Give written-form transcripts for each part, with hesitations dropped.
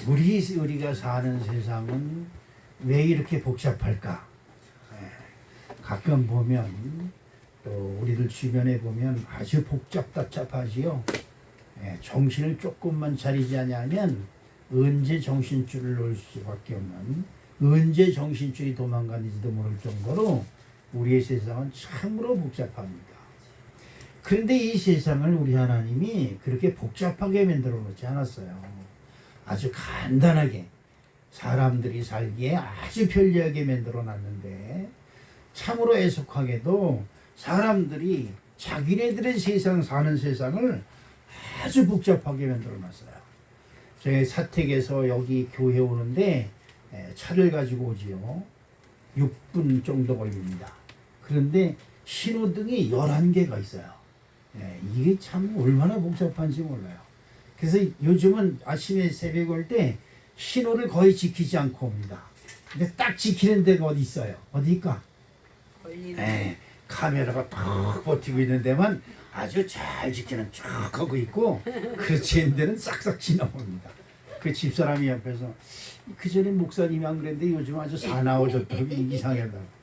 우리가 사는 세상은 왜 이렇게 복잡할까? 가끔 보면 또 우리들 주변에 보면 아주 복잡하지요. 정신을 조금만 차리지 않으면 언제 정신줄을 놓을 수밖에 없는, 언제 정신줄이 도망가는지도 모를 정도로 우리의 세상은 참으로 복잡합니다. 그런데 이 세상을 우리 하나님이 그렇게 복잡하게 만들어 놓지 않았어요. 아주 간단하게 사람들이 살기에 아주 편리하게 만들어 놨는데, 참으로 애석하게도 사람들이 자기네들의 세상, 사는 세상을 아주 복잡하게 만들어 놨어요. 저희 사택에서 여기 교회 오는데 차를 가지고 오지요. 6분 정도 걸립니다. 그런데 신호등이 11개가 있어요. 이게 참 얼마나 복잡한지 몰라요. 그래서 요즘은 아침에 새벽 올 때 신호를 거의 지키지 않고 옵니다. 근데 딱 지키는 데가 어디 있어요? 어디일까? 카메라가 딱 버티고 있는 데만 아주 잘 지키는 쭉 하고 있고, 그렇지 않은 데는 싹싹 지나옵니다. 그 집사람이 옆에서 그 전에 목사님이 안 그랬는데 요즘 아주 사나워졌다고 이상하다고.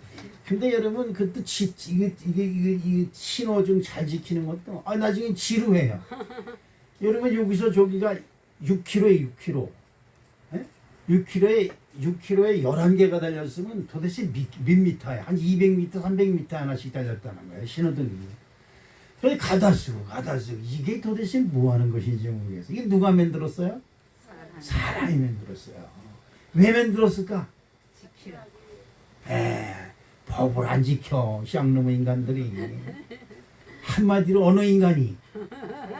근데 여러분 그것도 이게 신호등 잘 지키는 것도 나중에 지루해요. 여러분 여기서 저기가 6km에 6km, 6km에 11개가 달렸으면 도대체 몇 미터야? 한 200m, 300m 하나씩 달렸다는 거예요, 신호등이. 그래서 가다 쓰고 이게 도대체 뭐 하는 것인지 모르겠어요. 이게 누가 만들었어요? 사람이 만들었어요. 왜 만들었을까? 법을 안 지켜, 쌍놈의 인간들이. 한마디로 어느 인간이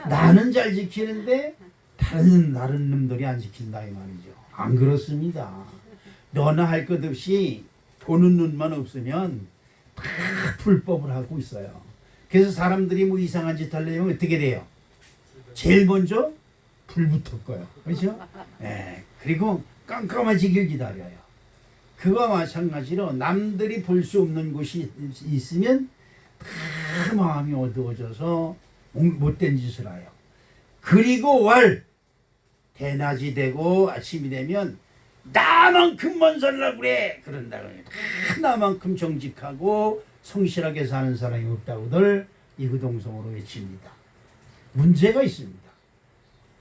나는 잘 지키는데 다른 놈들이 안 지킨다 이 말이죠. 안 그렇습니다. 너나 할 것 없이 보는 눈만 없으면 다 불법을 하고 있어요. 그래서 사람들이 뭐 이상한 짓 하려면 어떻게 돼요? 제일 먼저 불부터 꺼요. 그렇죠? 그리고 깜깜해지길 기다려요. 그와 마찬가지로 남들이 볼 수 없는 곳이 있으면 다 마음이 어두워져서 못된 짓을 해요. 그리고 대낮이 되고 아침이 되면 나만큼 뭔 살라고 그래 그런다고 해요. 다 나만큼 정직하고 성실하게 사는 사람이 없다고들 이구동성으로 외칩니다. 문제가 있습니다.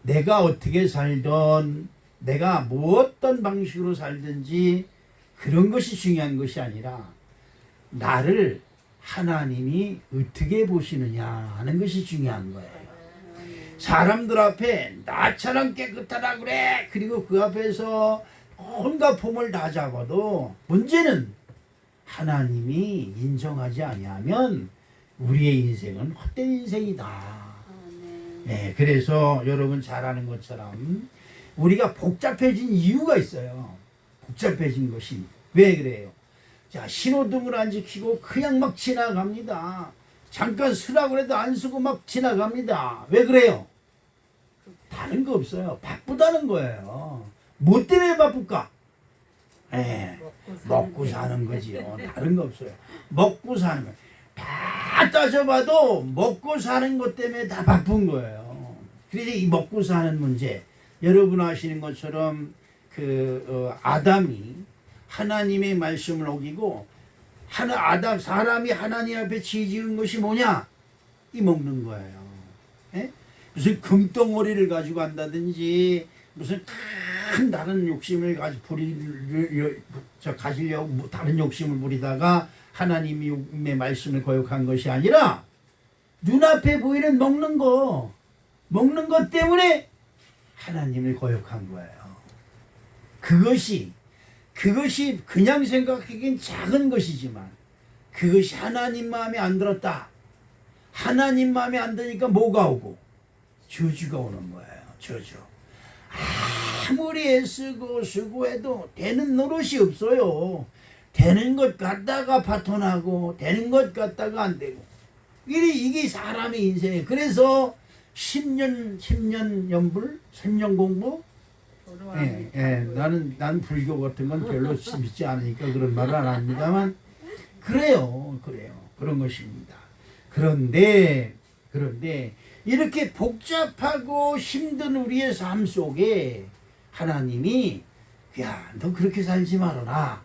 내가 어떻게 살던, 내가 뭐 어떤 방식으로 살든지 그런 것이 중요한 것이 아니라 나를 하나님이 어떻게 보시느냐 하는 것이 중요한 거예요. 사람들 앞에 나처럼 깨끗하다 그래, 그리고 그 앞에서 온갖 폼을 다 잡아도 문제는 하나님이 인정하지 아니하면 우리의 인생은 헛된 인생이다. 그래서 여러분 잘 아는 것처럼 우리가 복잡해진 이유가 있어요. 복잡해진 것이 왜 그래요? 자, 신호등을 안 지키고 그냥 막 지나갑니다. 잠깐 쓰라고 해도 안 쓰고 막 지나갑니다. 왜 그래요? 다른 거 없어요. 바쁘다는 거예요. 뭐 때문에 바쁠까? 먹고 사는 거지요. 다른 거 없어요. 먹고 사는 거. 다 따져봐도 먹고 사는 것 때문에 다 바쁜 거예요. 그래서 이 먹고 사는 문제, 여러분 아시는 것처럼 아담이 하나님의 말씀을 어기고 사람이 하나님 앞에 지은 것이 뭐냐? 이 먹는 거예요. 무슨 금덩어리를 가지고 간다든지 무슨 큰 다른 욕심을 가지려고 다른 욕심을 부리다가 하나님의 말씀을 거역한 것이 아니라 눈앞에 보이는 먹는 것 때문에 하나님을 거역한 거예요. 그것이 그냥 생각하기엔 작은 것이지만 그것이 하나님 마음에 안 들었다. 하나님 마음에 안 드니까 뭐가 오고? 저주가 오는 거예요. 저주. 아무리 애쓰고 수고해도 되는 노릇이 없어요. 되는 것 같다가 파토나고 되는 것 같다가 안 되고. 이게 사람의 인생이에요. 그래서 10년 연불, 10년 공부. 나는 불교 같은 건 별로 믿지 않으니까 그런 말을 안 합니다만 그래요. 그런 것입니다. 그런데 이렇게 복잡하고 힘든 우리의 삶 속에 하나님이 야, 너 그렇게 살지 말아라.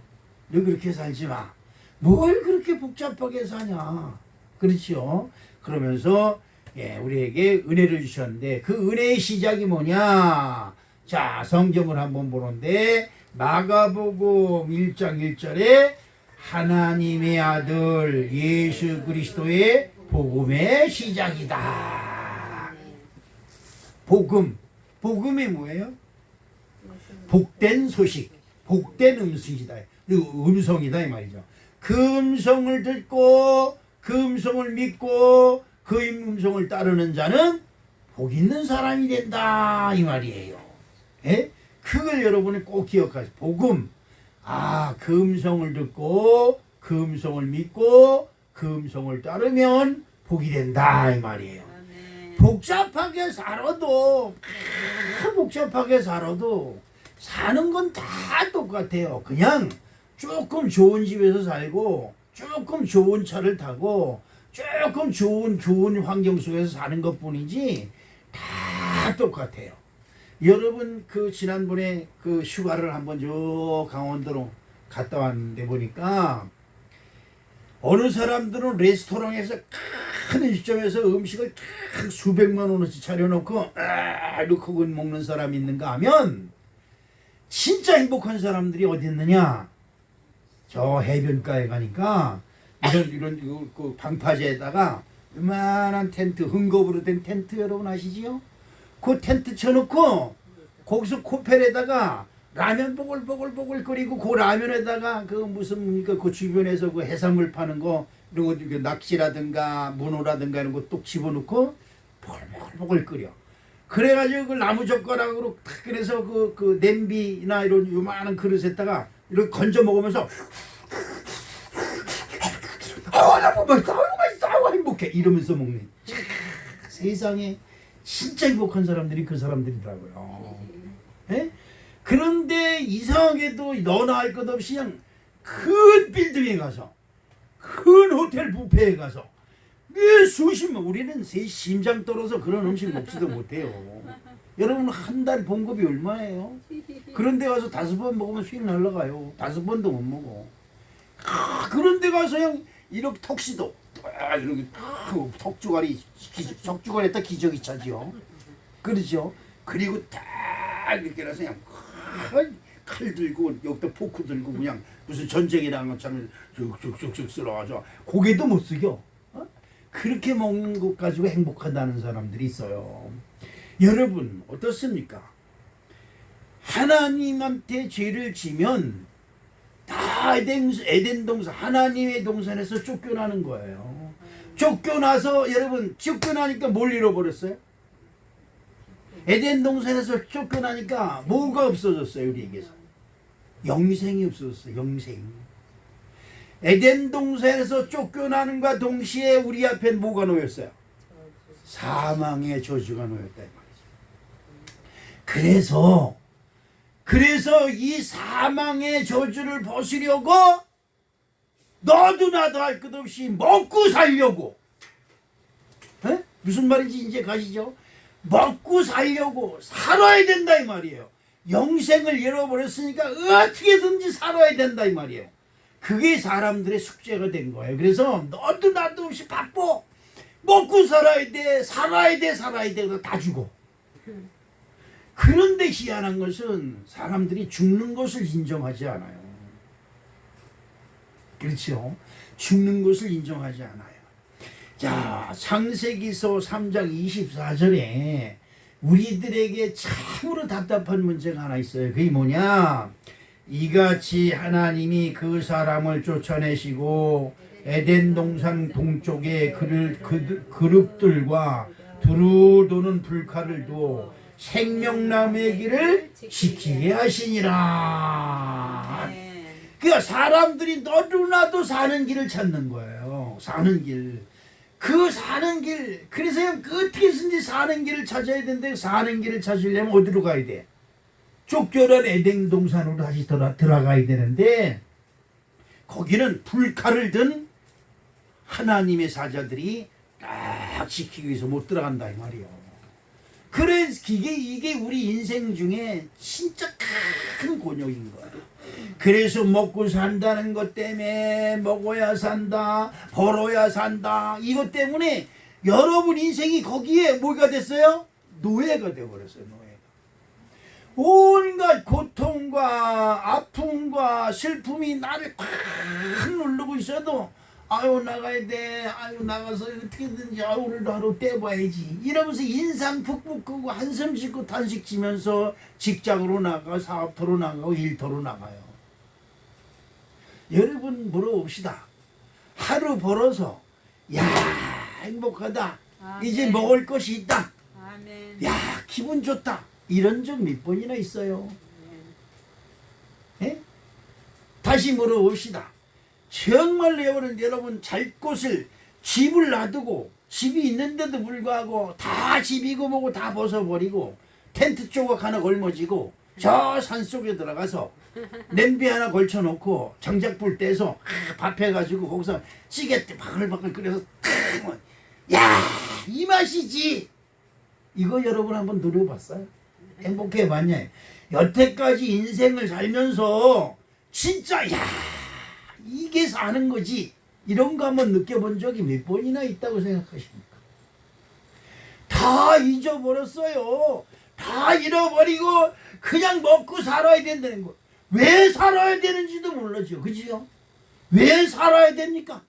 너 그렇게 살지 마. 뭘 그렇게 복잡하게 사냐. 그렇죠. 그러면서 우리에게 은혜를 주셨는데 그 은혜의 시작이 뭐냐. 자, 성경을 한번 보는데 마가복음 1장 1절에 하나님의 아들 예수 그리스도의 복음의 시작이다. 복음이 뭐예요? 복된 소식, 복된 음성이다 이 말이죠. 그 음성을 듣고 그 음성을 믿고 그 음성을 따르는 자는 복 있는 사람이 된다 이 말이에요. 예? 그걸 여러분이 꼭 기억하세요. 복음. 그 음성을 듣고 그 음성을 믿고 그 음성을 따르면 복이 된다 이 말이에요. 복잡하게 살아도 사는 건 다 똑같아요. 그냥 조금 좋은 집에서 살고 조금 좋은 차를 타고 조금 좋은 환경 속에서 사는 것뿐이지 다 똑같아요. 여러분 그 지난번에 그 휴가를 한번 저 강원도로 갔다 왔는데 보니까 어느 사람들은 레스토랑에서 큰 음식점에서 음식을 수백만 원어치 차려놓고 넣고 먹는 사람이 있는가 하면 진짜 행복한 사람들이 어디 있느냐? 저 해변가에 가니까 이런 그 방파제에다가 요만한 텐트, 흥겁으로 된 텐트 여러분 아시지요? 그 텐트 쳐놓고 거기서 코펠에다가 라면 보글보글 끓이고 그 라면에다가 그 무슨 그 주변에서 그 해산물 파는 거 이런 거 낙지라든가 문어라든가 이런 거 뚝 집어넣고 보글보글 끓여. 그래가지고 그 나무 젓가락으로 탁 그래서 그 냄비나 이런 요만한 그릇에다가 이렇게 건져 먹으면서 너무 맛있어 행복해 이러면서 먹는. 세상에 진짜 행복한 사람들이 그 사람들이더라고요. 예? 그런데 이상하게도 너나 할 것 없이 그냥 큰 빌딩에 가서 큰 호텔 뷔페에 가서 수십만 우리는 새 심장 떨어서 그런 음식 먹지도 못해요. 여러분 한 달 봉급이 얼마예요? 그런데 가서 5번 먹으면 수익 날라가요. 5번도 못 먹어. 그런데 가서 그냥 이렇게 턱시도 이렇게 석주가리에다 기저귀 차지요. 그렇죠. 그리고 딱 이렇게 해서 그냥 칼 들고 여기다 포크 들고 그냥 무슨 전쟁이라는 것처럼 쑥쑥쑥 쓸어가지고 고개도 못 숙여. 그렇게 먹는 것 가지고 행복하다는 사람들이 있어요. 여러분 어떻습니까? 하나님한테 죄를 지면 다 에덴 동산 하나님의 동산에서 쫓겨나는 거예요. 쫓겨나서 여러분 쫓겨나니까 뭘 잃어버렸어요? 에덴 동산에서 쫓겨나니까 뭐가 없어졌어요? 우리에게서 영생이 없어졌어요. 영생. 에덴 동산에서 쫓겨나는과 동시에 우리 앞에 뭐가 놓였어요? 사망의 저주가 놓였다 이 말이죠. 그래서 이 사망의 저주를 벗으려고 너도 나도 할 것 없이 먹고 살려고. 에? 무슨 말인지 이제 가시죠? 먹고 살려고 살아야 된다 이 말이에요. 영생을 잃어버렸으니까 어떻게든지 살아야 된다 이 말이에요. 그게 사람들의 숙제가 된 거예요. 그래서 너도 나도 없이 바빠. 먹고 살아야 돼. 다 죽어. 그런데 희한한 것은 사람들이 죽는 것을 인정하지 않아요. 그렇죠? 죽는 것을 인정하지 않아요. 자, 창세기서 3장 24절에 우리들에게 참으로 답답한 문제가 하나 있어요. 그게 뭐냐? 이같이 하나님이 그 사람을 쫓아내시고 에덴 동산 동쪽에 그룹들과 두루 도는 불칼을 두어 생명나무의 길을 지키게 하시니라. 그러니까 사람들이 너도 나도 사는 길을 찾는 거예요. 사는 길. 그 사는 길. 그래서 어떻게든지 사는 길을 찾아야 되는데 사는 길을 찾으려면 어디로 가야 돼? 쫓겨난 에덴 동산으로 다시 들어가야 되는데 거기는 불칼을 든 하나님의 사자들이 딱 지키기 위해서 못 들어간다 이 말이에요. 그래서 이게 우리 인생 중에 진짜 큰 곤욕인 거야. 그래서 먹고 산다는 것 때문에 먹어야 산다, 벌어야 산다, 이것 때문에 여러분 인생이 거기에 뭐가 됐어요? 노예가 되어버렸어요. 노예가. 온갖 고통과 아픔과 슬픔이 나를 꽉 누르고 있어도 아유 나가야 돼, 아유 나가서 어떻게든지 아유 오늘도 하루 떼봐야지 이러면서 인상 푹푹 끄고 한숨 쉬고 탄식 치면서 직장으로 나가, 사업터로 나가고 일터로 나가요. 여러분 물어봅시다. 하루 벌어서 야 행복하다, 아멘. 이제 먹을 것이 있다, 아멘. 야 기분 좋다, 이런 적 몇 번이나 있어요. 예? 다시 물어봅시다. 정말로 여러분 잘 곳을 집을 놔두고 집이 있는데도 불구하고 다 집이고 뭐고 다 벗어버리고 텐트 조각 하나 걸머지고 저 산속에 들어가서 냄비 하나 걸쳐놓고 장작불 떼서 밥 해가지고 거기서 찌개 바글바글 끓여서 야 이 맛이지. 이거 여러분 한번 누려봤어요? 행복해봤냐? 여태까지 인생을 살면서 진짜 야 이게 사는 거지 이런 거 한번 느껴본 적이 몇 번이나 있다고 생각하십니까? 다 잊어버렸어요. 다 잃어버리고 그냥 먹고 살아야 된다는 거. 왜 살아야 되는지도 몰라죠. 그지요? 왜 살아야 됩니까?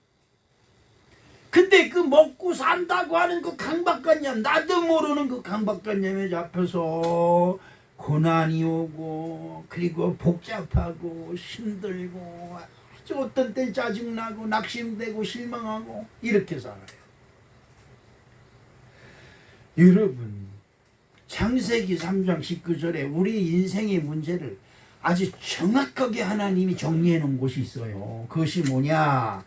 근데 그 먹고 산다고 하는 그 강박관념, 나도 모르는 그 강박관념에 잡혀서 고난이 오고 그리고 복잡하고 힘들고 어떤 때 짜증나고 낙심되고 실망하고 이렇게 살아요. 여러분 창세기 3장 19절에 우리 인생의 문제를 아주 정확하게 하나님이 정리해 놓은 곳이 있어요. 그것이 뭐냐?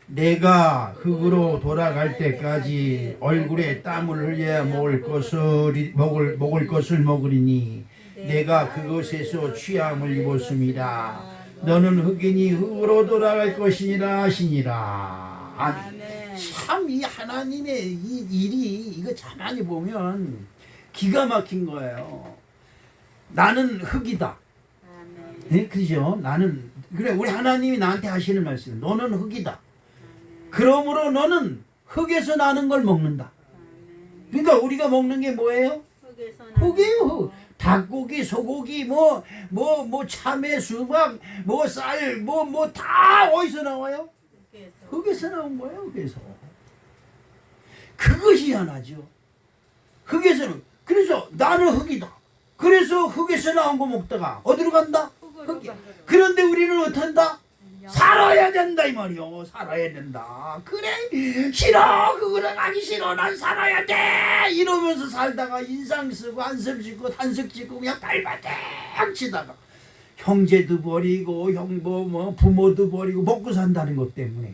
내가 흙으로 돌아갈 때까지 얼굴에 땀을 흘려야 먹을 것을 먹으리니 내가 그것에서 취함을 입었습니다. 너는 흙이니 흙으로 돌아갈 것이니라 하시니라. 아니, 참 이 하나님의 이 일이 이거 가만히 보면 기가 막힌 거예요. 나는 흙이다. 네, 그죠? 나는 그래 우리 하나님이 나한테 하시는 말씀. 너는 흙이다. 그러므로 너는 흙에서 나는 걸 먹는다. 그러니까 우리가 먹는 게 뭐예요? 흙이에요. 흙. 닭고기, 소고기, 뭐 참외, 수박, 뭐 쌀, 뭐 다 어디서 나와요? 흙에서 나온 거예요. 흙에서. 그것이 하나죠. 흙에서는. 그래서 나는 흙이다. 그래서 흙에서 나온 거 먹다가 어디로 간다? 흙이. 그런데 우리는 어떤다? 살아야 된다 이 말이요. 살아야 된다. 그래 싫어 그거는 가기 싫어 난 살아야 돼 이러면서 살다가 인상 쓰고 한숨 쉬고 탄식 짓고 그냥 발바닥 치다가 형제도 버리고 뭐 부모도 버리고 먹고 산다는 것 때문에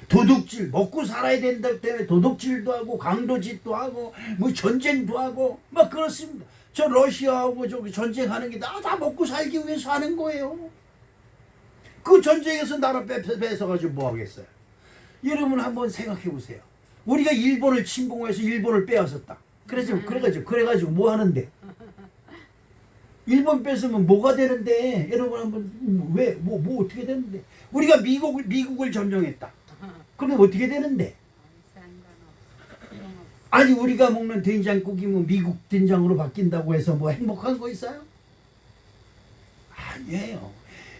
도둑질 먹고 살아야 된다 때문에 도둑질도 하고 강도짓도 하고 뭐 전쟁도 하고 막 그렇습니다. 저 러시아하고 저기 전쟁하는 게 다 먹고 살기 위해서 하는 거예요. 그 전쟁에서 나라 뺏어가지고 뭐 하겠어요? 여러분 한번 생각해 보세요. 우리가 일본을 침공해서 일본을 빼앗았다. 그래가지고 뭐 하는데? 일본 뺏으면 뭐가 되는데? 여러분 한번 왜 뭐 어떻게 되는데? 우리가 미국을 점령했다. 그럼 어떻게 되는데? 아니 우리가 먹는 된장국이 뭐 미국 된장으로 바뀐다고 해서 뭐 행복한 거 있어요? 아니에요.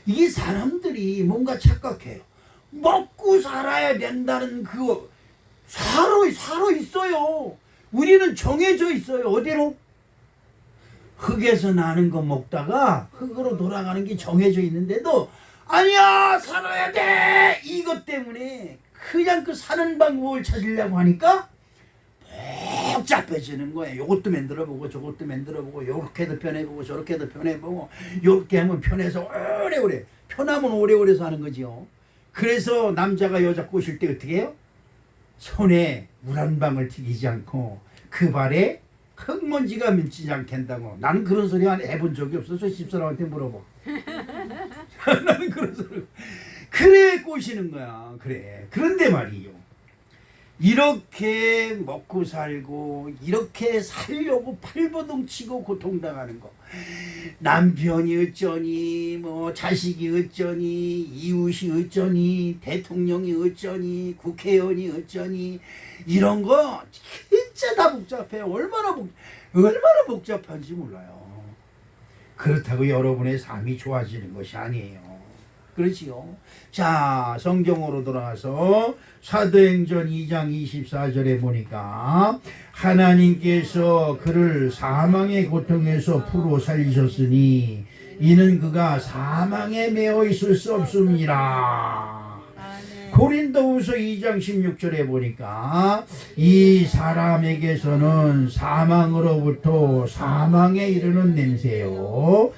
이 사람들이 뭔가 착각해요. 먹고 살아야 된다는 그거 살아 있어요. 우리는 정해져 있어요. 어디로? 흙에서 나는 거 먹다가 흙으로 돌아가는 게 정해져 있는데도 아니야 살아야 돼 이것 때문에 그냥 그 사는 방법을 찾으려고 하니까 복잡해지는 거예요. 요것도 만들어보고 저것도 만들어보고 요렇게도 편해보고 저렇게도 편해보고 요렇게 하면 편해서 오래오래 편하면 오래오래 사는 거지요. 그래서 남자가 여자 꼬실 때 어떻게 해요? 손에 물 한 방울 튀기지 않고 그 발에 흙먼지가 묻지 않게 한다고. 나는 그런 소리 해본 적이 없어. 저 집사람한테 물어봐. 나는 그런 소리 그래 꼬시는 거야. 그래. 그런데 말이요 이렇게 먹고 살고 이렇게 살려고 팔버둥치고 고통당하는 거, 남편이 어쩌니 뭐 자식이 어쩌니 이웃이 어쩌니 대통령이 어쩌니 국회의원이 어쩌니 이런 거 진짜 다 복잡해요. 얼마나 복잡한지 몰라요. 그렇다고 여러분의 삶이 좋아지는 것이 아니에요. 그렇지요. 자, 성경으로 돌아와서 사도행전 2장 24절에 보니까 하나님께서 그를 사망의 고통에서 풀어 살리셨으니 이는 그가 사망에 매어 있을 수 없습니다. 고린도후서 2장 16절에 보니까 이 사람에게서는 사망으로부터 사망에 이르는 냄새요,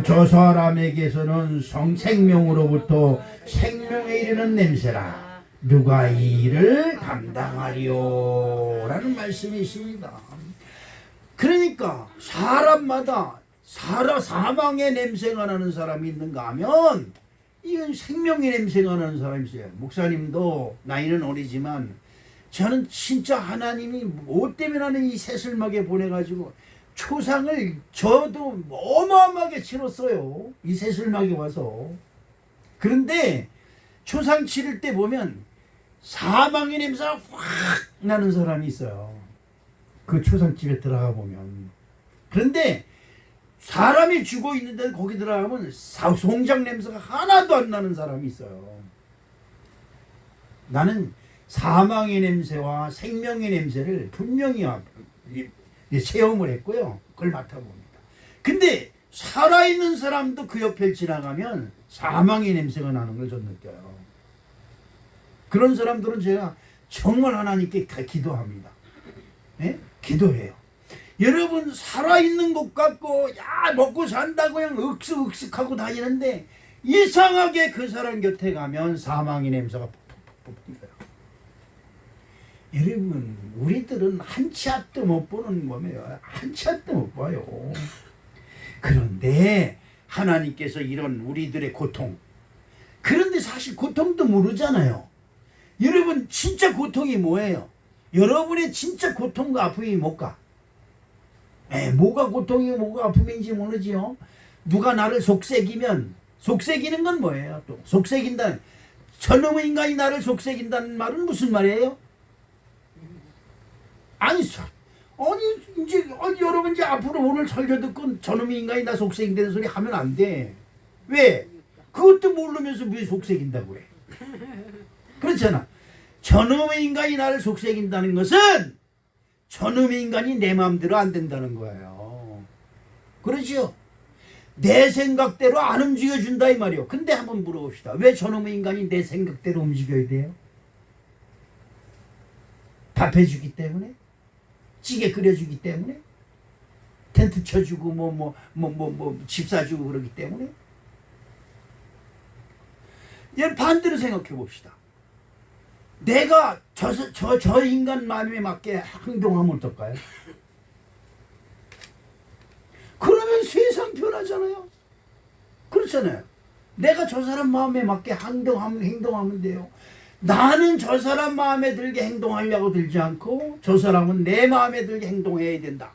저 사람에게서는 생명으로부터 생명에 이르는 냄새라. 누가 이 일을 감당하리요? 라는 말씀이 있습니다. 그러니까 사람마다 사망의 냄새가 나는 사람이 있는가 하면 이건 생명의 냄새가 나는 사람이 있어요. 목사님도 나이는 어리지만 저는 진짜 하나님이 뭐 때문에 나는 이 새슬막에 보내가지고 초상을 저도 어마어마하게 치렀어요. 이 새슬막에 와서. 그런데 초상 치를 때 보면 사망의 냄새가 확 나는 사람이 있어요. 그 초상집에 들어가 보면. 그런데 사람이 죽어 있는데 거기 들어가면 송장 냄새가 하나도 안 나는 사람이 있어요. 나는 사망의 냄새와 생명의 냄새를 분명히 체험을 했고요. 그걸 맡아봅니다. 근데 살아있는 사람도 그 옆에 지나가면 사망의 냄새가 나는 걸 전 느껴요. 그런 사람들은 제가 정말 하나님께 기도합니다. 네? 기도해요. 여러분 살아있는 것 같고 야 먹고 산다고 그냥 윽쓱하고 다니는데 이상하게 그 사람 곁에 가면 사망의 냄새가 푹푹푹 나요. 여러분 우리들은 한 치 앞도 못 보는 거예요. 한 치 앞도 못 봐요. 그런데 하나님께서 이런 우리들의 고통, 그런데 사실 고통도 모르잖아요. 여러분 진짜 고통이 뭐예요? 여러분의 진짜 고통과 아픔이 뭘까? 뭐가 고통이고 뭐가 아픔인지 모르지요. 누가 나를 속삭이면, 속삭이는 건 뭐예요? 또 속삭인다는, 저놈의 인간이 나를 속삭인다는 말은 무슨 말이에요? 아니 이제 여러분 이제 앞으로 오늘 설교 듣고 저놈의 인간이 나 속삭인다는 소리 하면 안 돼. 왜? 그것도 모르면서 왜 속삭인다고 그래? 그렇잖아. 저놈의 인간이 나를 속삭인다는 것은 저놈의 인간이 내 마음대로 안 된다는 거예요. 그렇죠? 내 생각대로 안 움직여준다 이 말이요. 근데 한번 물어봅시다. 왜 저놈의 인간이 내 생각대로 움직여야 돼요? 밥 해주기 때문에? 찌개 끓여주기 때문에? 텐트 쳐주고 집 사주고 그러기 때문에? 얘 반대로 생각해 봅시다. 내가 저 인간 마음에 맞게 행동하면 어떨까요? 그러면 세상 변하잖아요. 그렇잖아요. 내가 저 사람 마음에 맞게 행동하면 돼요. 나는 저 사람 마음에 들게 행동하려고 들지 않고 저 사람은 내 마음에 들게 행동해야 된다.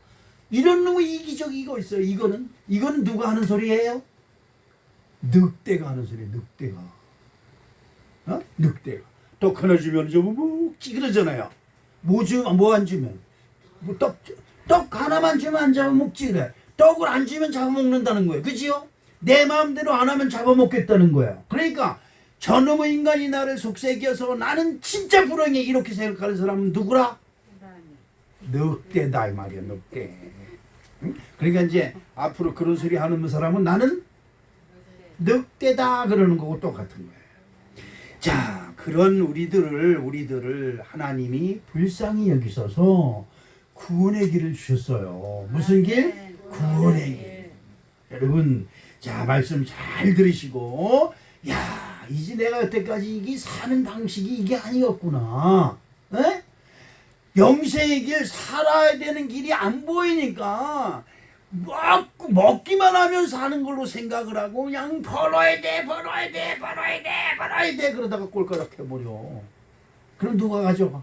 이런 놈의 이기적이고 있어요. 이거는 누가 하는 소리예요? 늑대가 하는 소리예요. 늑대가. 늑대가. 떡 하나 주면 좀 찌그러잖아요. 뭐 안 주면 떡 하나만 주면 안 잡아먹지 그래. 떡을 안 주면 잡아먹는다는 거예요. 그지요? 내 마음대로 안 하면 잡아먹겠다는 거예요. 그러니까 저놈의 인간이 나를 속삭여서 나는 진짜 불행해 이렇게 생각하는 사람은 누구라? 늑대다 이 말이야. 늑대. 응? 그러니까 이제 앞으로 그런 소리 하는 사람은 나는 늑대다 그러는 거고 똑같은 거예요. 자, 그런 우리들을 하나님이 불쌍히 여기셔서 구원의 길을 주셨어요. 무슨 길? 구원의 길. 여러분, 자, 말씀 잘 들으시고, 야, 이제 내가 여태까지 이게 사는 방식이 이게 아니었구나. 에? 영생의 길, 살아야 되는 길이 안 보이니까 먹기만 하면 사는 걸로 생각을 하고 그냥 벌어야 돼 그러다가 꼴가락 해버려. 그럼 누가 가져가?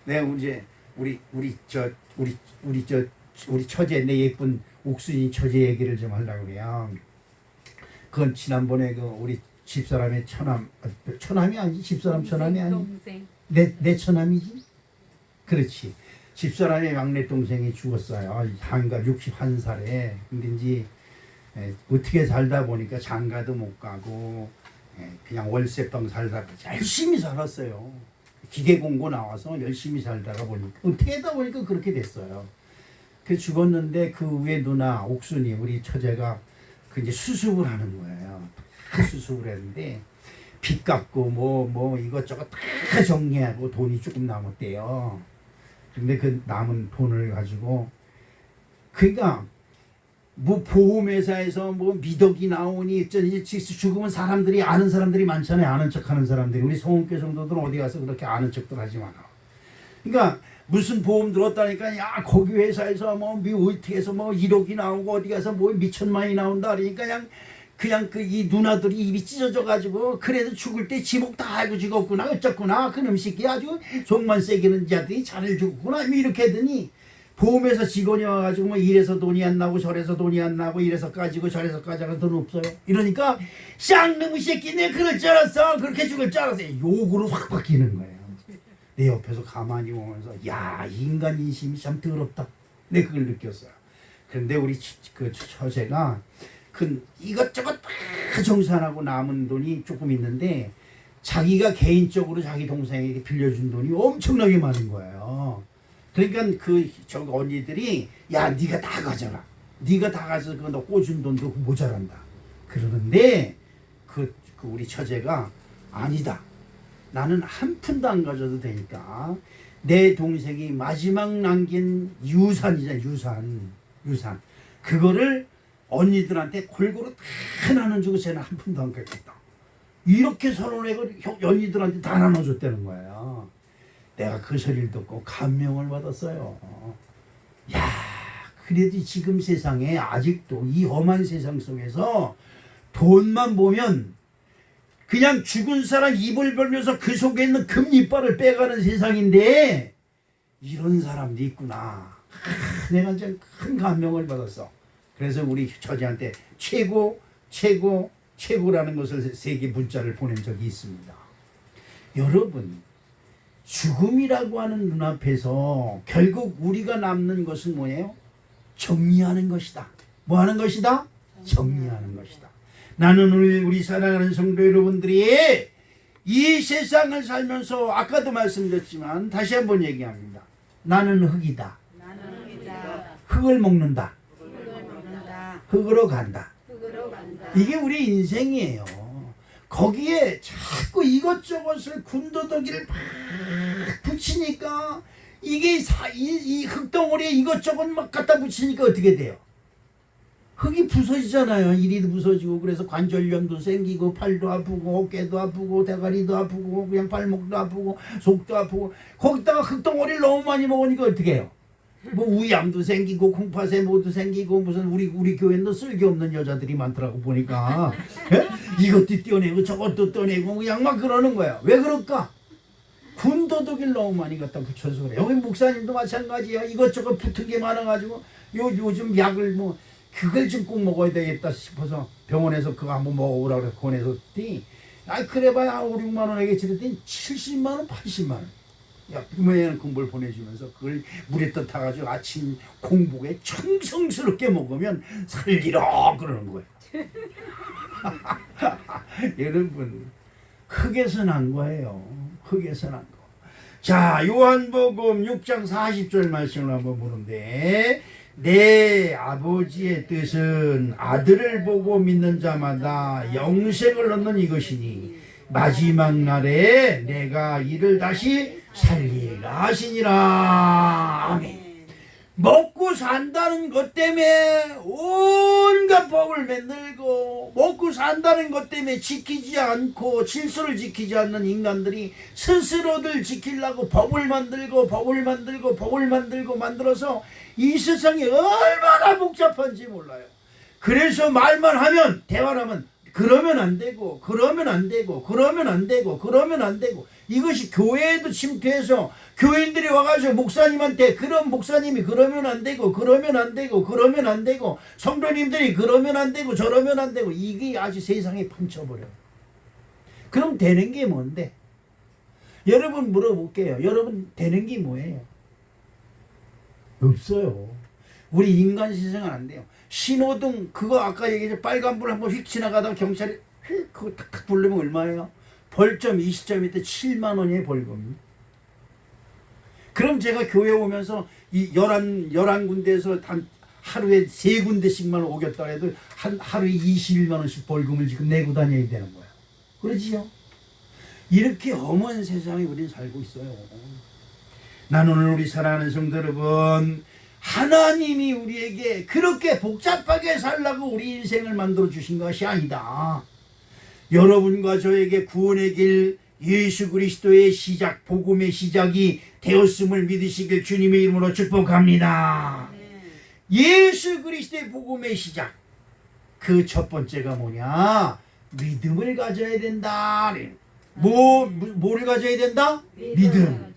내가 이제 우리 처제, 내 예쁜 옥순이 처제 얘기를 좀 하려고 그래요. 그건 지난번에 그 우리 집사람의 처남이 아니지, 집사람 처남이 아니지, 내 처남이지. 그렇지. 집사람의 막내 동생이 죽었어요. 장가 61살에. 근데 이제 어떻게 살다 보니까 장가도 못 가고 그냥 월세방 살다가 열심히 살았어요. 기계 공고 나와서 열심히 살다가 보니까 어떻게 하다 보니까 그렇게 됐어요. 그래서 죽었는데 그 위에 누나 옥순이, 우리 처제가 그 이제 수습을 하는 거예요. 다 수습을 했는데 빚 갚고 뭐 이것저것 다 정리하고 돈이 조금 남았대요. 근데 그 남은 돈을 가지고, 그러니까 뭐 보험회사에서 뭐 미덕이 나오니 죽으면 사람들이, 아는 사람들이 많잖아요. 아는 척하는 사람들이. 우리 성은교 성도들은 어디 가서 그렇게 아는 척들 하지 마라. 그러니까 무슨 보험 들었다니까, 야 거기 회사에서 뭐 어떻게해서 뭐 1억이 나오고 어디 가서 뭐 미천만이 나온다 그러니까 그냥 그 이 누나들이 입이 찢어져 가지고, 그래도 죽을 때 지목 다 알고 죽었구나, 어쩌구나, 그놈 새끼 아주 종만 새기는 자들이 잘을 죽었구나, 이렇게 하더니 보험회사 직원이 와가지고 뭐 이래서 돈이 안 나고 저래서 돈이 안 나고 이래서 까지고 저래서 까지고 돈 없어요. 이러니까 쌍놈의 새끼, 내 그럴 줄 알았어, 그렇게 죽을 줄 알았어, 욕으로 확 바뀌는 거예요. 내 옆에서 가만히 보면서, 야, 인간 인심이 참 더럽다, 내 그걸 느꼈어요. 그런데 우리 그 처제가 이것저것 다 정산하고 남은 돈이 조금 있는데, 자기가 개인적으로 자기 동생에게 빌려준 돈이 엄청나게 많은 거예요. 그러니까 저 언니들이, 야 네가 다 가져라, 네가 다 가져서 그거 너 꽂은 돈도 모자란다 그러는데, 우리 처제가 아니다, 나는 한 푼도 안 가져도 되니까 내 동생이 마지막 남긴 유산이잖아, 유산 그거를 언니들한테 골고루 다 나눠주고 쟤는 한 푼도 안 갖겠다, 이렇게 선언하고 언니들한테 다 나눠줬다는 거예요. 내가 그 소리를 듣고 감명을 받았어요. 야, 그래도 지금 세상에 아직도 이 험한 세상 속에서 돈만 보면 그냥 죽은 사람 입을 벌려서 그 속에 있는 금이빨을 빼가는 세상인데, 이런 사람도 있구나. 내가 좀 큰 감명을 받았어. 그래서 우리 처제한테 최고라는 것을 3개 문자를 보낸 적이 있습니다. 여러분, 죽음이라고 하는 눈앞에서 결국 우리가 남는 것은 뭐예요? 정리하는 것이다. 뭐 하는 것이다? 정리하는 것이다. 나는 우리 사랑하는 성도 여러분들이 이 세상을 살면서, 아까도 말씀드렸지만 다시 한번 얘기합니다. 나는 흙이다. 흙을 먹는다. 흙으로 간다. 이게 우리 인생이에요. 거기에 자꾸 이것저것을 군더더기를 막 붙이니까, 이게 이 흙덩어리에 이것저것 막 갖다 붙이니까 어떻게 돼요? 흙이 부서지잖아요. 이리도 부서지고, 그래서 관절염도 생기고, 팔도 아프고, 어깨도 아프고, 대가리도 아프고, 그냥 발목도 아프고, 속도 아프고. 거기다가 흙덩어리를 너무 많이 먹으니까 어떻게 해요? 뭐 우양도 생기고, 콩팥세모도 생기고, 무슨 우리 교회는 쓸데없는 여자들이 많더라고 보니까. 예? 이것도 떼어내고 저것도 떼어내고 그냥 막 그러는 거야. 왜 그럴까? 군더더기를 너무 많이 갖다 붙여서 그래. 여기 목사님도 마찬가지야. 이것저것 붙은 게 많아가지고 요즘 약을 뭐 그걸 좀 꼭 먹어야 되겠다 싶어서 병원에서 그거 한번 먹어보라고 그래서 권해서 랬더니, 그래봐야 5, 6만 원이겠지 그랬더니 70만 원, 80만 원. 야, 부모님 공부를 보내주면서 그걸 물에 떠타가지고 아침 공복에 정성스럽게 먹으면 살리러 그러는 거예요. 여러분, 흙에서 난 거예요. 흙에서 난 거. 자, 요한복음 6장 40절 말씀을 한번 보는데, 내 아버지의 뜻은 아들을 보고 믿는 자마다 영생을 얻는 이것이니 마지막 날에 내가 이를 다시 살리라 하시니라. 아멘. 먹고 산다는 것 때문에 온갖 법을 만들고, 먹고 산다는 것 때문에 지키지 않고 질서를 지키지 않는 인간들이 스스로들 지키려고 법을 만들고 만들어서 이 세상이 얼마나 복잡한지 몰라요. 그래서 말만 하면, 대화를 하면 그러면 안 되고 그러면 안 되고 그러면 안 되고 그러면 안 되고 이것이 교회에도 침투해서 교인들이 와가지고 목사님한테 그런 목사님이 그러면 안 되고 그러면 안 되고 그러면 안 되고 성도님들이 그러면 안 되고 저러면 안 되고 이게 아주 세상에 판쳐버려. 그럼 되는 게 뭔데? 여러분 물어볼게요. 여러분 되는 게 뭐예요? 없어요. 우리 인간 세상은 안 돼요. 신호등 그거 아까 얘기했죠. 빨간불 한번 휙 지나가다가 경찰이 휙 그거 탁탁 부르면 얼마예요? 벌점 20점일 때 7만 원이에요 벌금. 그럼 제가 교회 오면서 이 11군데에서 한 하루에 3군데씩만 오겠다 해도 하루에 21만 원씩 벌금을 지금 내고 다녀야 되는 거야. 그러지요? 이렇게 험한 세상에 우리는 살고 있어요. 난 오늘 우리 사랑하는 성도 여러분, 하나님이 우리에게 그렇게 복잡하게 살라고 우리 인생을 만들어 주신 것이 아니다. 여러분과 저에게 구원의 길 예수 그리스도의 시작, 복음의 시작이 되었음을 믿으시길 주님의 이름으로 축복합니다. 예수 그리스도의 복음의 시작, 그 첫 번째가 뭐냐? 믿음을 가져야 된다. 뭐를 가져야 된다? 믿음.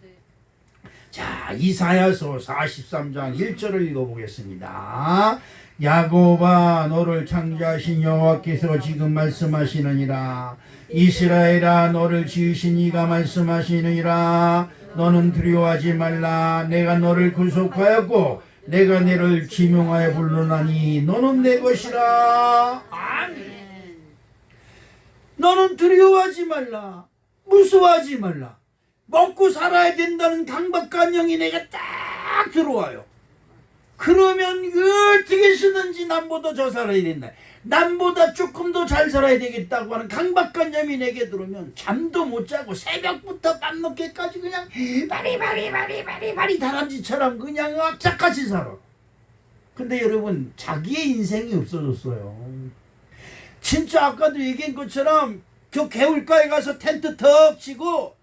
자, 이사야서 43장 1절을 읽어보겠습니다. 야곱아, 너를 창조하신 여호와께서 지금 말씀하시느니라. 이스라엘아, 너를 지으신 이가 말씀하시느니라. 너는 두려워하지 말라. 내가 너를 구속하였고 내가 너를 지명하여 부르나니 너는 내 것이라. 아멘. 너는 두려워하지 말라. 무서워하지 말라. 먹고 살아야 된다는 강박관념이 내가 딱 들어와요. 그러면 어떻게 쓰든지 남보다 더 살아야 된다. 남보다 조금 더 잘 살아야 되겠다고 하는 강박관념이 내게 들어오면 잠도 못 자고 새벽부터 밤늦게까지 그냥 바리 다람쥐처럼 그냥 악착같이 살아. 근데 여러분, 자기의 인생이 없어졌어요. 진짜 아까도 얘기한 것처럼 그 개울가에 가서 텐트 턱 치고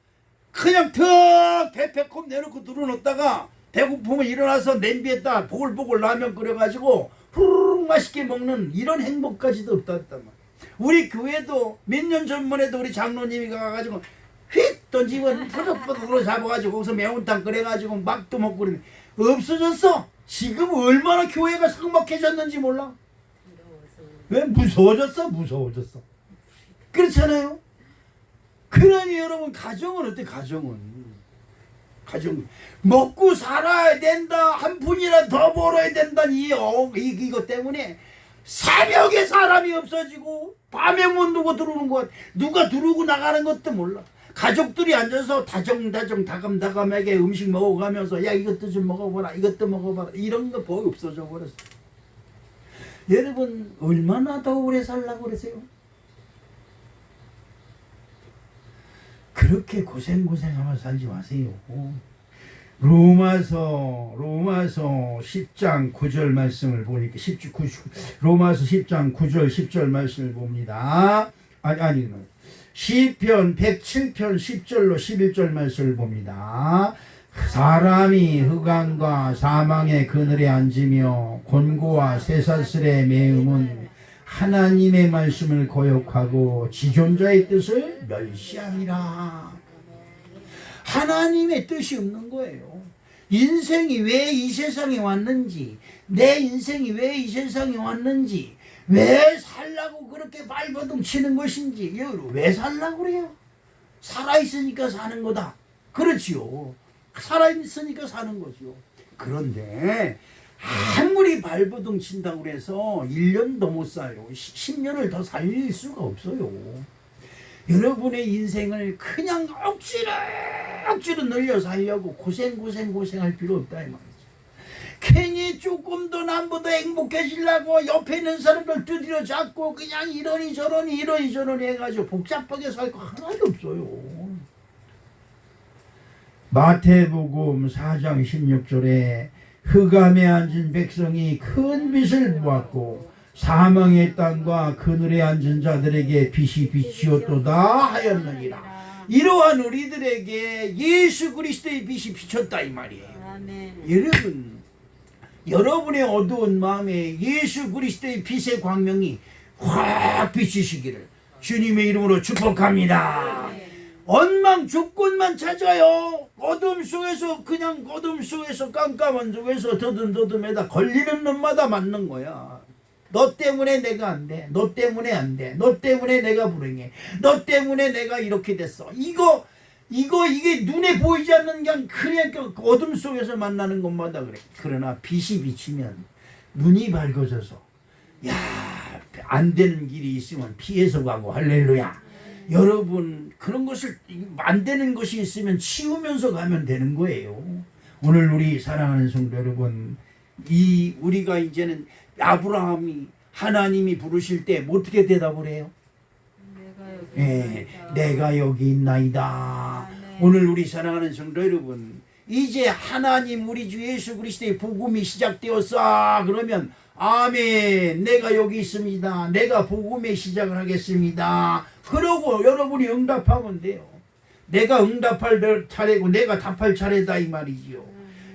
그냥 턱 배꼽 내놓고 들어놓다가 배고프면 일어나서 냄비에다 보글보글 라면 끓여가지고 후루룩 맛있게 먹는 이런 행복까지도 없다단 말이야. 우리 교회도 몇 년 전만 해도 우리 장로님이 가가지고 휙 던지면 포덕포덕으로 잡아가지고 거기서 매운탕 끓여가지고 막도 먹고 그러는데 없어졌어. 지금 얼마나 교회가 삭막해졌는지 몰라. 왜? 무서워졌어. 그렇잖아요. 그러니 여러분, 가정은 어때? 가정 먹고 살아야 된다. 한 푼이라도 더 벌어야 된다. 이것 때문에 새벽에 사람이 없어지고 밤에 못 누가 들어오는 것 같아. 누가 들어오고 나가는 것도 몰라. 가족들이 앉아서 다감다감하게 음식 먹어가면서 야, 이것도 좀 먹어봐라, 이것도 먹어봐라, 이런 거 거의 없어져 버렸어. 여러분, 얼마나 더 오래 살라고 그러세요? 그렇게 고생하면서 살지 마세요. 로마서 10장 9절 말씀을 보니까 로마서 10장 9절 10절 말씀을 봅니다. 시편 107편 10절로 11절 말씀을 봅니다. 사람이 흑암과 사망의 그늘에 앉으며 곤고와 쇠사슬에 매음은 하나님의 말씀을 거역하고 지존자의 뜻을 멸시하리라. 하나님의 뜻이 없는 거예요. 인생이 왜 이 세상에 왔는지, 내 인생이 왜 이 세상에 왔는지, 왜 살라고 그렇게 발버둥 치는 것인지, 왜 살라고 그래요? 살아있으니까 사는 거다. 그렇지요. 살아있으니까 사는 거죠. 그런데 아무리 발버둥 친다고 해서 1년도 못 살요. 10년을 더 살릴 수가 없어요. 여러분의 인생을 그냥 억지로 늘려 살려고 고생할 필요 없다 이 말이죠. 괜히 조금 더 남보다 행복해지려고 옆에 있는 사람들 두드려 잡고 그냥 이러니 저러니 해가지고 복잡하게 살 거 하나도 없어요. 마태복음 4장 16절에 흑암에 앉은 백성이 큰 빛을 보았고 사망의 땅과 그늘에 앉은 자들에게 빛이 비치었도다 하였느니라. 이러한 우리들에게 예수 그리스도의 빛이 비쳤다 이 말이에요. 아멘. 여러분의 어두운 마음에 예수 그리스도의 빛의 광명이 확 비치시기를 주님의 이름으로 축복합니다. 원망 조건만 찾아요. 어둠 속에서 그냥 어둠 속에서 깜깜한 속에서 더듬더듬에다 걸리는 놈마다 맞는 거야. 너 때문에 내가 안 돼. 너 때문에 안 돼. 너 때문에 내가 불행해. 너 때문에 내가 이렇게 됐어. 이게 눈에 보이지 않는 그냥 그냥 어둠 속에서 만나는 것마다 그래. 그러나 빛이 비치면 눈이 밝아져서 야, 안 되는 길이 있으면 피해서 가고 할렐루야. 여러분 그런 것을 안 되는 것이 있으면 치우면서 가면 되는 거예요. 오늘 우리 사랑하는 성도 여러분, 우리가 이제는 아브라함이 하나님이 부르실 때 어떻게 대답을 해요? 내가 여기 있나이다. 오늘 우리 사랑하는 성도 여러분, 이제 하나님 우리 주 예수 그리스도의 복음이 시작되었어. 그러면 아멘, 내가 여기 있습니다. 내가 복음의 시작을 하겠습니다. 그러고 여러분이 응답하면 돼요. 내가 응답할 차례고 내가 답할 차례다 이 말이지요.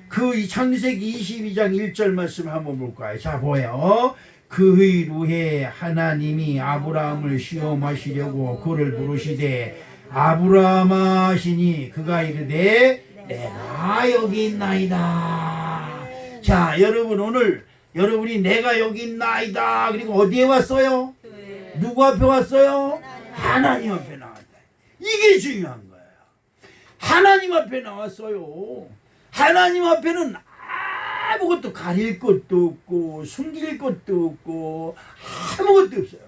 그 창세기 22장 1절 말씀 한번 볼까요? 자, 보여. 그의 후에 하나님이 아브라함을 시험하시려고 그를 부르시되 아브라함아 하시니 그가 이르되 내가 여기 있나이다. 자, 여러분 오늘 여러분이 내가 여기 있나이다. 그리고 어디에 왔어요? 누구 앞에 왔어요? 하나님 앞에 나왔다. 이게 중요한 거예요. 하나님 앞에 나왔어요. 하나님 앞에는 아무것도 가릴 것도 없고 숨길 것도 없고 아무것도 없어요.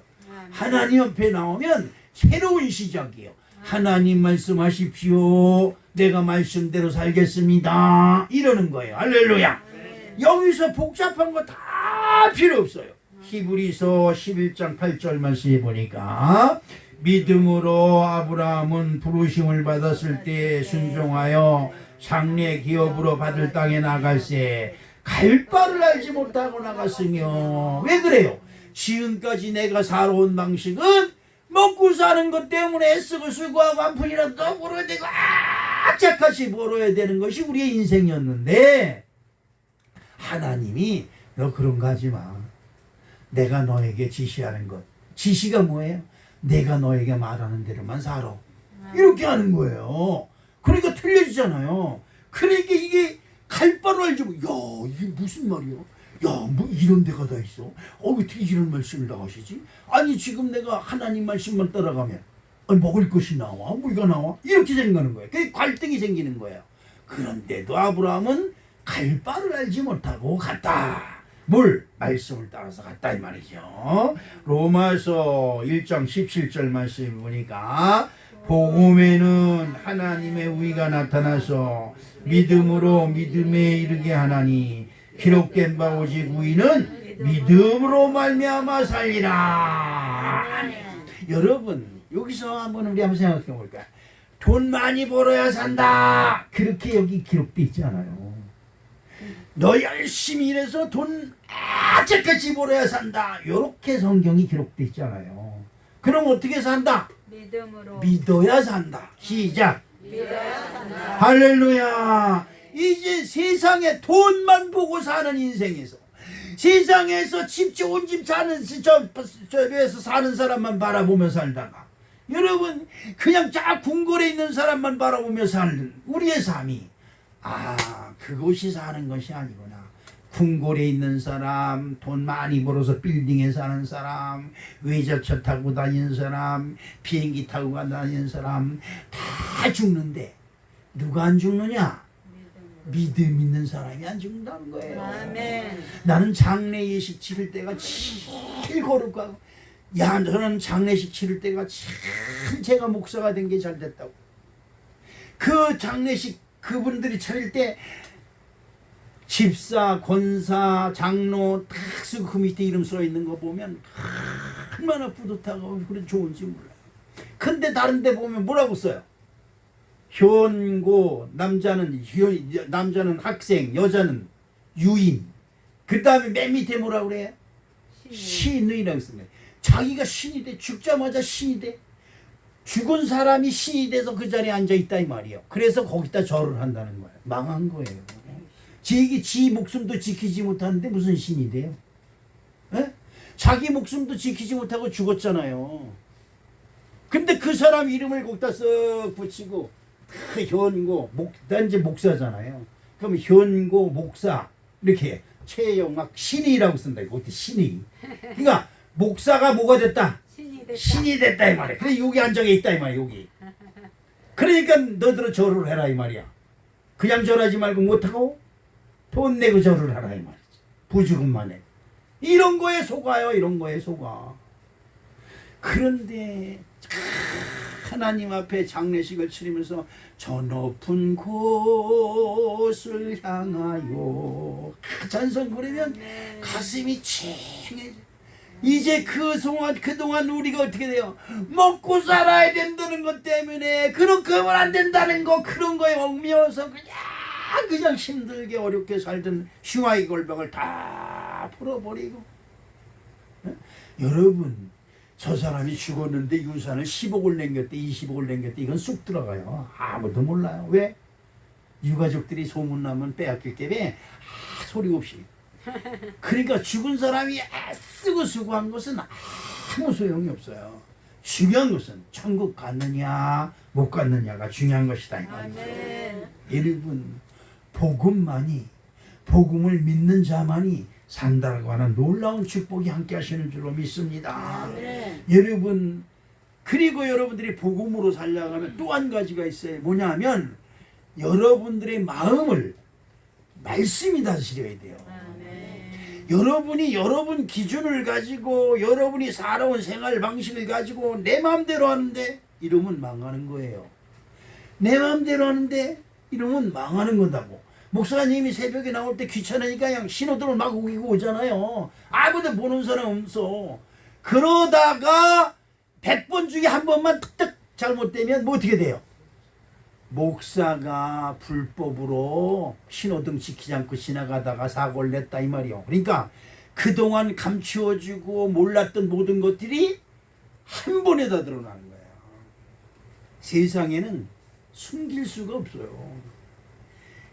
하나님 앞에 나오면 새로운 시작이에요. 하나님 말씀하십시오. 내가 말씀대로 살겠습니다. 이러는 거예요. 할렐루야. 여기서 복잡한 거 다 필요 없어요. 히브리서 11장 8절 말씀해 보니까 믿음으로 아브라함은 부르심을 받았을 때 순종하여 장래 기업으로 받을 땅에 나갈새 갈 바를 알지 못하고 나갔으며. 왜 그래요? 지금까지 내가 살아온 방식은 먹고 사는 것 때문에 애쓰고 수고하고 한 푼이라도 더 벌어야 되고 악착같이 벌어야 되는 것이 우리의 인생이었는데 하나님이 너 그런 거 하지 마. 내가 너에게 지시하는 것. 지시가 뭐예요? 내가 너에게 말하는 대로만 살아. 이렇게 하는 거예요. 그러니까 틀려지잖아요. 그러니까 이게 갈 바를 알지 뭐. 야, 이게 무슨 말이야? 야, 뭐 이런 데가 다 있어? 어떻게 이런 말씀을 다 하시지? 아니 지금 내가 하나님 말씀만 따라가면 먹을 것이 나와? 뭐가 나와? 이렇게 생각하는 거예요. 그게 갈등이 생기는 거예요. 그런데도 아브라함은 갈 바를 알지 못하고 갔다. 뭘? 말씀을 따라서 갔다 이 말이죠. 로마서 1장 17절 말씀 보니까 복음에는 하나님의 의가 나타나서 믿음으로 믿음에 이르게 하나니 기록된 바 오직 의는 믿음으로 말미암아 살리라. 여러분 여기서 한번 우리 한번 생각해 볼까요? 돈 많이 벌어야 산다. 그렇게 여기 기록돼 있지 않아요. 너 열심히 일해서 돈 아짝같이 벌어야 산다. 이렇게 성경이 기록돼 있잖아요. 그럼 어떻게 산다? 믿음으로 믿어야 산다. 시작. 믿어야 산다. 할렐루야. 이제 세상에 돈만 보고 사는 인생에서 세상에서 좋은 집 사는 저에서 사는 사람만 바라보며 살다가 여러분 그냥 쫙 궁궐에 있는 사람만 바라보며 사는 우리의 삶이 그것이 사는 것이 아니구나. 궁궐에 있는 사람, 돈 많이 벌어서 빌딩에 사는 사람, 외제차 타고 다니는 사람, 비행기 타고 다니는 사람 다 죽는데 누가 안 죽느냐? 믿음 있는 사람이 안 죽는다는 거예요. 아멘. 나는 장례 예식 치를 때가 제일 거룩하고 저는 장례식 치를 때가 제일 제가 목사가 된 게 잘 됐다고. 그 장례식 그분들이 차릴 때 집사, 권사, 장로 딱 쓰고 그 밑에 이름 써 있는 거 보면 얼마나 뿌듯하고 그래 좋은지 몰라요. 근데 다른 데 보면 뭐라고 써요? 현고, 남자는 학생, 여자는 유인. 그 다음에 맨 밑에 뭐라고 그래요? 신이라고 씁니다. 자기가 신이 돼. 죽자마자 신이 돼. 죽은 사람이 신이 돼서 그 자리에 앉아있다 이 말이에요. 그래서 거기다 절을 한다는 거예요. 망한 거예요. 지 목숨도 지키지 못하는데 무슨 신이 돼요? 에? 자기 목숨도 지키지 못하고 죽었잖아요. 근데 그 사람 이름을 거기다 쓱 붙이고 현고 나 이제 목사잖아요. 그럼 현고 목사 이렇게 최영학 신이라고 쓴다. 이거 신이. 그러니까 목사가 뭐가 됐다? 신이 됐다 이 말이야. 그래 여기 앉아 있다 이 말이야. 여기. 그러니까 너들은 절을 해라 이 말이야. 그냥 절하지 말고 못하고 돈 내고 절을 하라 이 말이지. 부죽음만 해. 이런 거에 속아요. 이런 거에 속아. 그런데 하나님 앞에 장례식을 치르면서 저 높은 곳을 향하여 찬송 부르면 가슴이 칭해져. 이제 그동안 우리가 어떻게 돼요? 먹고 살아야 된다는 것 때문에 그렇게 하면 안 된다는 거 그런 거에 얽매여서 그냥 힘들게 어렵게 살던 흉아의 골병을 다 풀어버리고. 여러분 저 사람이 죽었는데 유산을 10억을 남겼대 20억을 남겼대 이건 쑥 들어가요. 아무도 몰라요. 왜? 유가족들이 소문나면 빼앗길 때문에 소리 없이. 그러니까 죽은 사람이 애쓰고 수고한 것은 아무 소용이 없어요. 중요한 것은 천국 갔느냐 못 갔느냐가 중요한 것이다 이 말이죠. 여러분 복음을 믿는 자만이 산다고 하는 놀라운 축복이 함께 하시는 줄로 믿습니다. 여러분 그리고 여러분들이 복음으로 살려가면 또 한 가지가 있어요. 뭐냐면 여러분들의 마음을 말씀이 다스려야 돼요. 여러분이 여러분 기준을 가지고 여러분이 살아온 생활 방식을 가지고 내 마음대로 하는데 이러면 망하는 거예요. 내 마음대로 하는데 이러면 망하는 건다고. 목사님이 새벽에 나올 때 귀찮으니까 그냥 신호등을 막 우기고 오잖아요. 아무도 보는 사람 없어. 그러다가 100번 중에 한 번만 딱 잘못되면 뭐 어떻게 돼요? 목사가 불법으로 신호등 지키지 않고 지나가다가 사고를 냈다 이 말이요. 그러니까 그동안 감추어주고 몰랐던 모든 것들이 한 번에 다 드러나는 거예요. 세상에는 숨길 수가 없어요.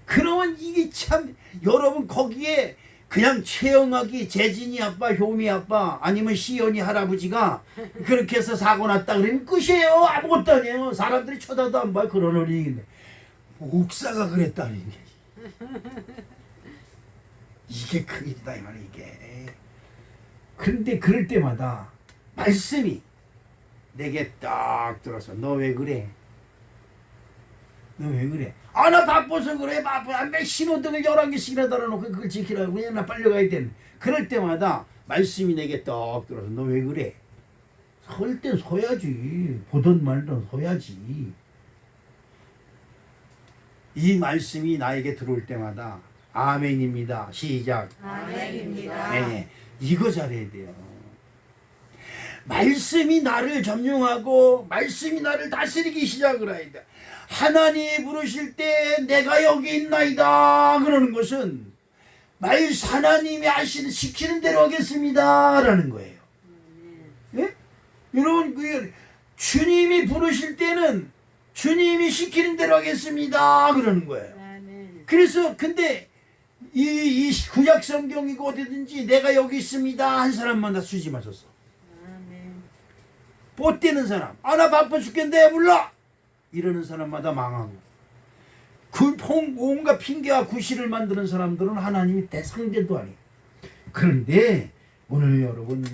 그러면 이게 참 여러분 거기에 그냥 최영학이 재진이 아빠 효미 아빠 아니면 시연이 할아버지가 그렇게 해서 사고 났다 그러면 끝이에요. 아무것도 아니에요. 사람들이 쳐다도 안 봐요. 그런 어린이인데 목사가 그랬다는 게 이게 큰 일이다 이 말이야 이게. 그런데 그럴 때마다 말씀이 내게 딱 들어서 너 왜 그래? 너 왜 그래? 아 나 바빠서 그래. 바빠. 매 신호등을 11개씩이나 달아놓고 그걸 지키라고 그냥 나 빨리 가야 돼. 그럴 때마다 말씀이 내게 떡 들어서 너 왜 그래? 설 땐 서야지. 보던 말던 서야지. 이 말씀이 나에게 들어올 때마다 아멘입니다. 시작. 아멘입니다. 네, 이거 잘해야 돼요. 말씀이 나를 점령하고 말씀이 나를 다스리기 시작을 해야 돼. 하나님이 부르실 때 내가 여기 있나이다 그러는 것은 하나님이 시키는 대로 하겠습니다 라는 거예요. 예? 여러분 주님이 부르실 때는 주님이 시키는 대로 하겠습니다 그러는 거예요. 그래서 근데 이 구약 성경이고 어디든지 내가 여기 있습니다 한 사람만 다 수지 마셨어. 봇대는 사람 나 바빠 죽겠는데 몰라 이러는 사람마다 망하고 온갖 핑계와 구실을 만드는 사람들은 하나님이 대상대도 아니에요. 그런데 오늘 여러분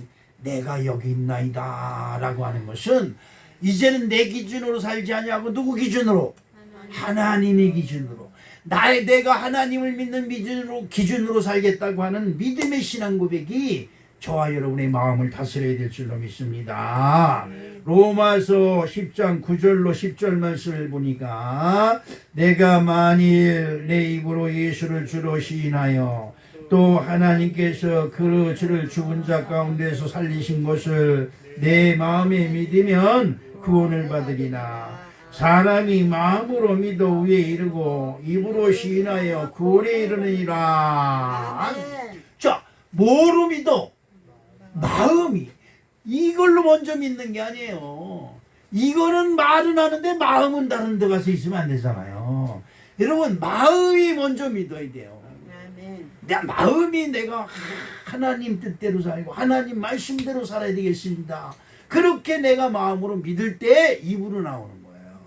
내가 여기 있나이다 라고 하는 것은 이제는 내 기준으로 살지 아니하고 누구 기준으로? 하나님의 기준으로. 내가 하나님을 믿는 기준으로 살겠다고 하는 믿음의 신앙 고백이 저와 여러분의 마음을 다스려야 될 줄로 믿습니다. 로마서 10장 9절로 10절 말씀을 보니까 내가 만일 내 입으로 예수를 주로 시인하여 또 하나님께서 그 주를 죽은 자 가운데서 살리신 것을 내 마음에 믿으면 구원을 받으리라. 사람이 마음으로 믿어 위에 이르고 입으로 시인하여 구원에 이르느니라. 자, 뭐로 믿어? 마음이. 이걸로 먼저 믿는 게 아니에요. 이거는 말은 하는데 마음은 다른 데 가서 있으면 안 되잖아요. 여러분 마음이 먼저 믿어야 돼요. 내 마음이 내가 하나님 뜻대로 살고 하나님 말씀대로 살아야 되겠습니다. 그렇게 내가 마음으로 믿을 때 입으로 나오는 거예요.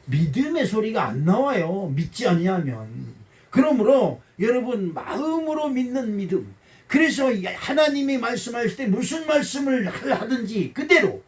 믿음의 소리가 안 나와요. 믿지 아니하면. 그러므로 여러분 마음으로 믿는 믿음. 그래서 하나님이 말씀하실 때 무슨 말씀을 하든지 그대로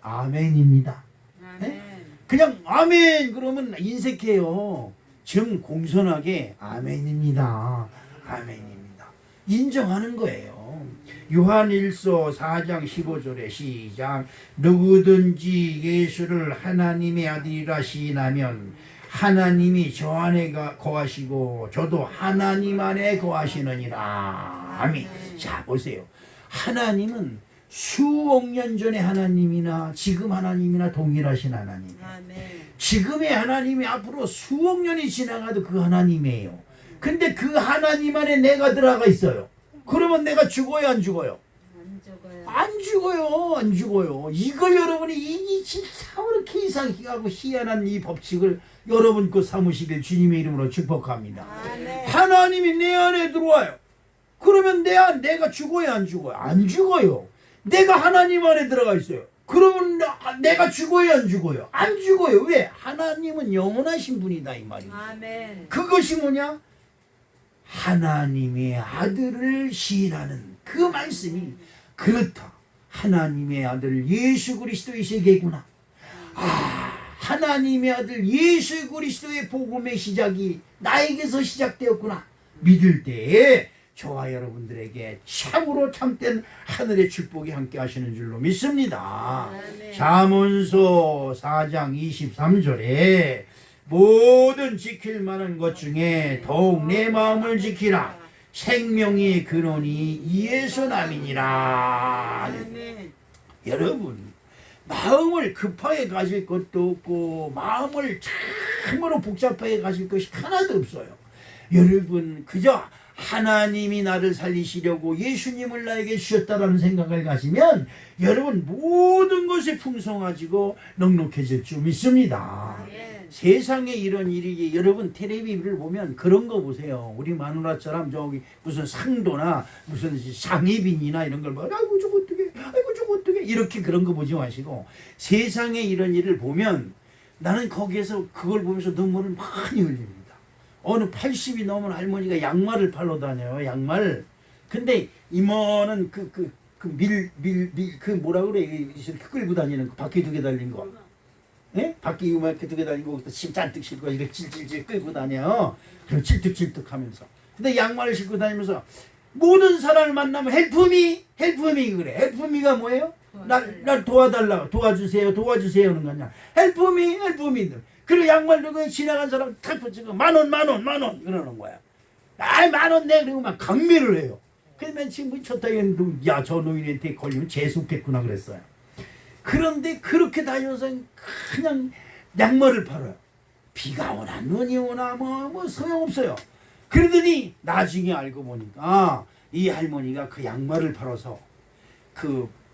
아멘입니다. 아멘. 그냥 아멘 그러면 인색해요. 좀 공손하게 아멘입니다. 아멘입니다. 인정하는 거예요. 요한일서 4장 15절에 시작. 누구든지 예수를 하나님의 아들이라 시인하면 하나님이 저 안에 거하시고 저도 하나님 안에 거하시느니라. 아멘. 자 보세요. 하나님은 수억 년 전의 하나님이나 지금 하나님이나 동일하신 하나님. 아멘. 지금의 하나님이 앞으로 수억 년이 지나가도 그 하나님이에요. 근데 그 하나님 안에 내가 들어가 있어요. 그러면 내가 죽어요 안 죽어요? 안 죽어요. 안 죽어요. 안 죽어요. 이걸 여러분이 이 참 이렇게 이상하고 희한한 이 법칙을 여러분 그 사무시길 주님의 이름으로 축복합니다. 아멘. 하나님이 내 안에 들어와요. 그러면 내가 죽어요 안 죽어요? 안 죽어요. 내가 하나님 안에 들어가 있어요. 그러면 내가 죽어요 안 죽어요? 안 죽어요. 왜? 하나님은 영원하신 분이다 이 말이에요. 아멘. 그것이 뭐냐? 하나님의 아들을 시인하는 그 말씀이 그렇다. 하나님의 아들 예수 그리스도이시겠구나. 하나님의 아들 예수 그리스도의 복음의 시작이 나에게서 시작되었구나. 믿을 때에 저와 여러분들에게 참으로 참된 하늘의 축복이 함께 하시는 줄로 믿습니다. 아멘. 잠언서 4장 23절에 모든 지킬 만한 것 중에 더욱 내 마음을 지키라. 생명의 근원이 이에서 남이니라. 아멘. 여러분 마음을 급하게 가질 것도 없고 마음을 참으로 복잡하게 가질 것이 하나도 없어요. 여러분 그저 하나님이 나를 살리시려고 예수님을 나에게 주셨다라는 생각을 가지면 여러분 모든 것이 풍성해지고 넉넉해질 줄 믿습니다. 아멘. 세상에 이런 일이 여러분 텔레비를 보면 그런 거 보세요. 우리 마누라처럼 저기 무슨 상도나 무슨 장희빈이나 이런 걸 봐. 아이고 저거 어떻게 아이고 저거 어떻게 이렇게 그런 거 보지 마시고 세상에 이런 일을 보면 나는 거기에서 그걸 보면서 눈물을 많이 흘립니다. 어느 80이 넘은 할머니가 양말을 팔러 다녀요. 양말. 근데 이모는 그 뭐라 그래 이렇게 끌고 다니는 거 바퀴 2개 달린 거. 예? 바퀴 이렇게 2개 달리고 침 잔뜩 싣고 이렇게 찔찔찔 끌고 다녀. 그리고 찔뚝찔뚝 하면서. 근데 양말을 신고 다니면서 모든 사람을 만나면 헬프미 그래. 헬프미가 뭐예요? 날 도와달라 도와주세요 하는 거냐. 헬프미 그리고 양말 들고 지나간 사람 탁 붙이고 만원 그러는 거야. 아이 만원 내 그리고 막 강매를 해요. 그러면 지금 쳤다 야저 노인한테 걸리면 재수없겠구나 그랬어요. 그런데 그렇게 다녀서 그냥 양말을 팔아요. 비가 오나 눈이 오나 뭐 소용없어요. 그러더니 나중에 알고 보니까 이 할머니가 그 양말을 팔아서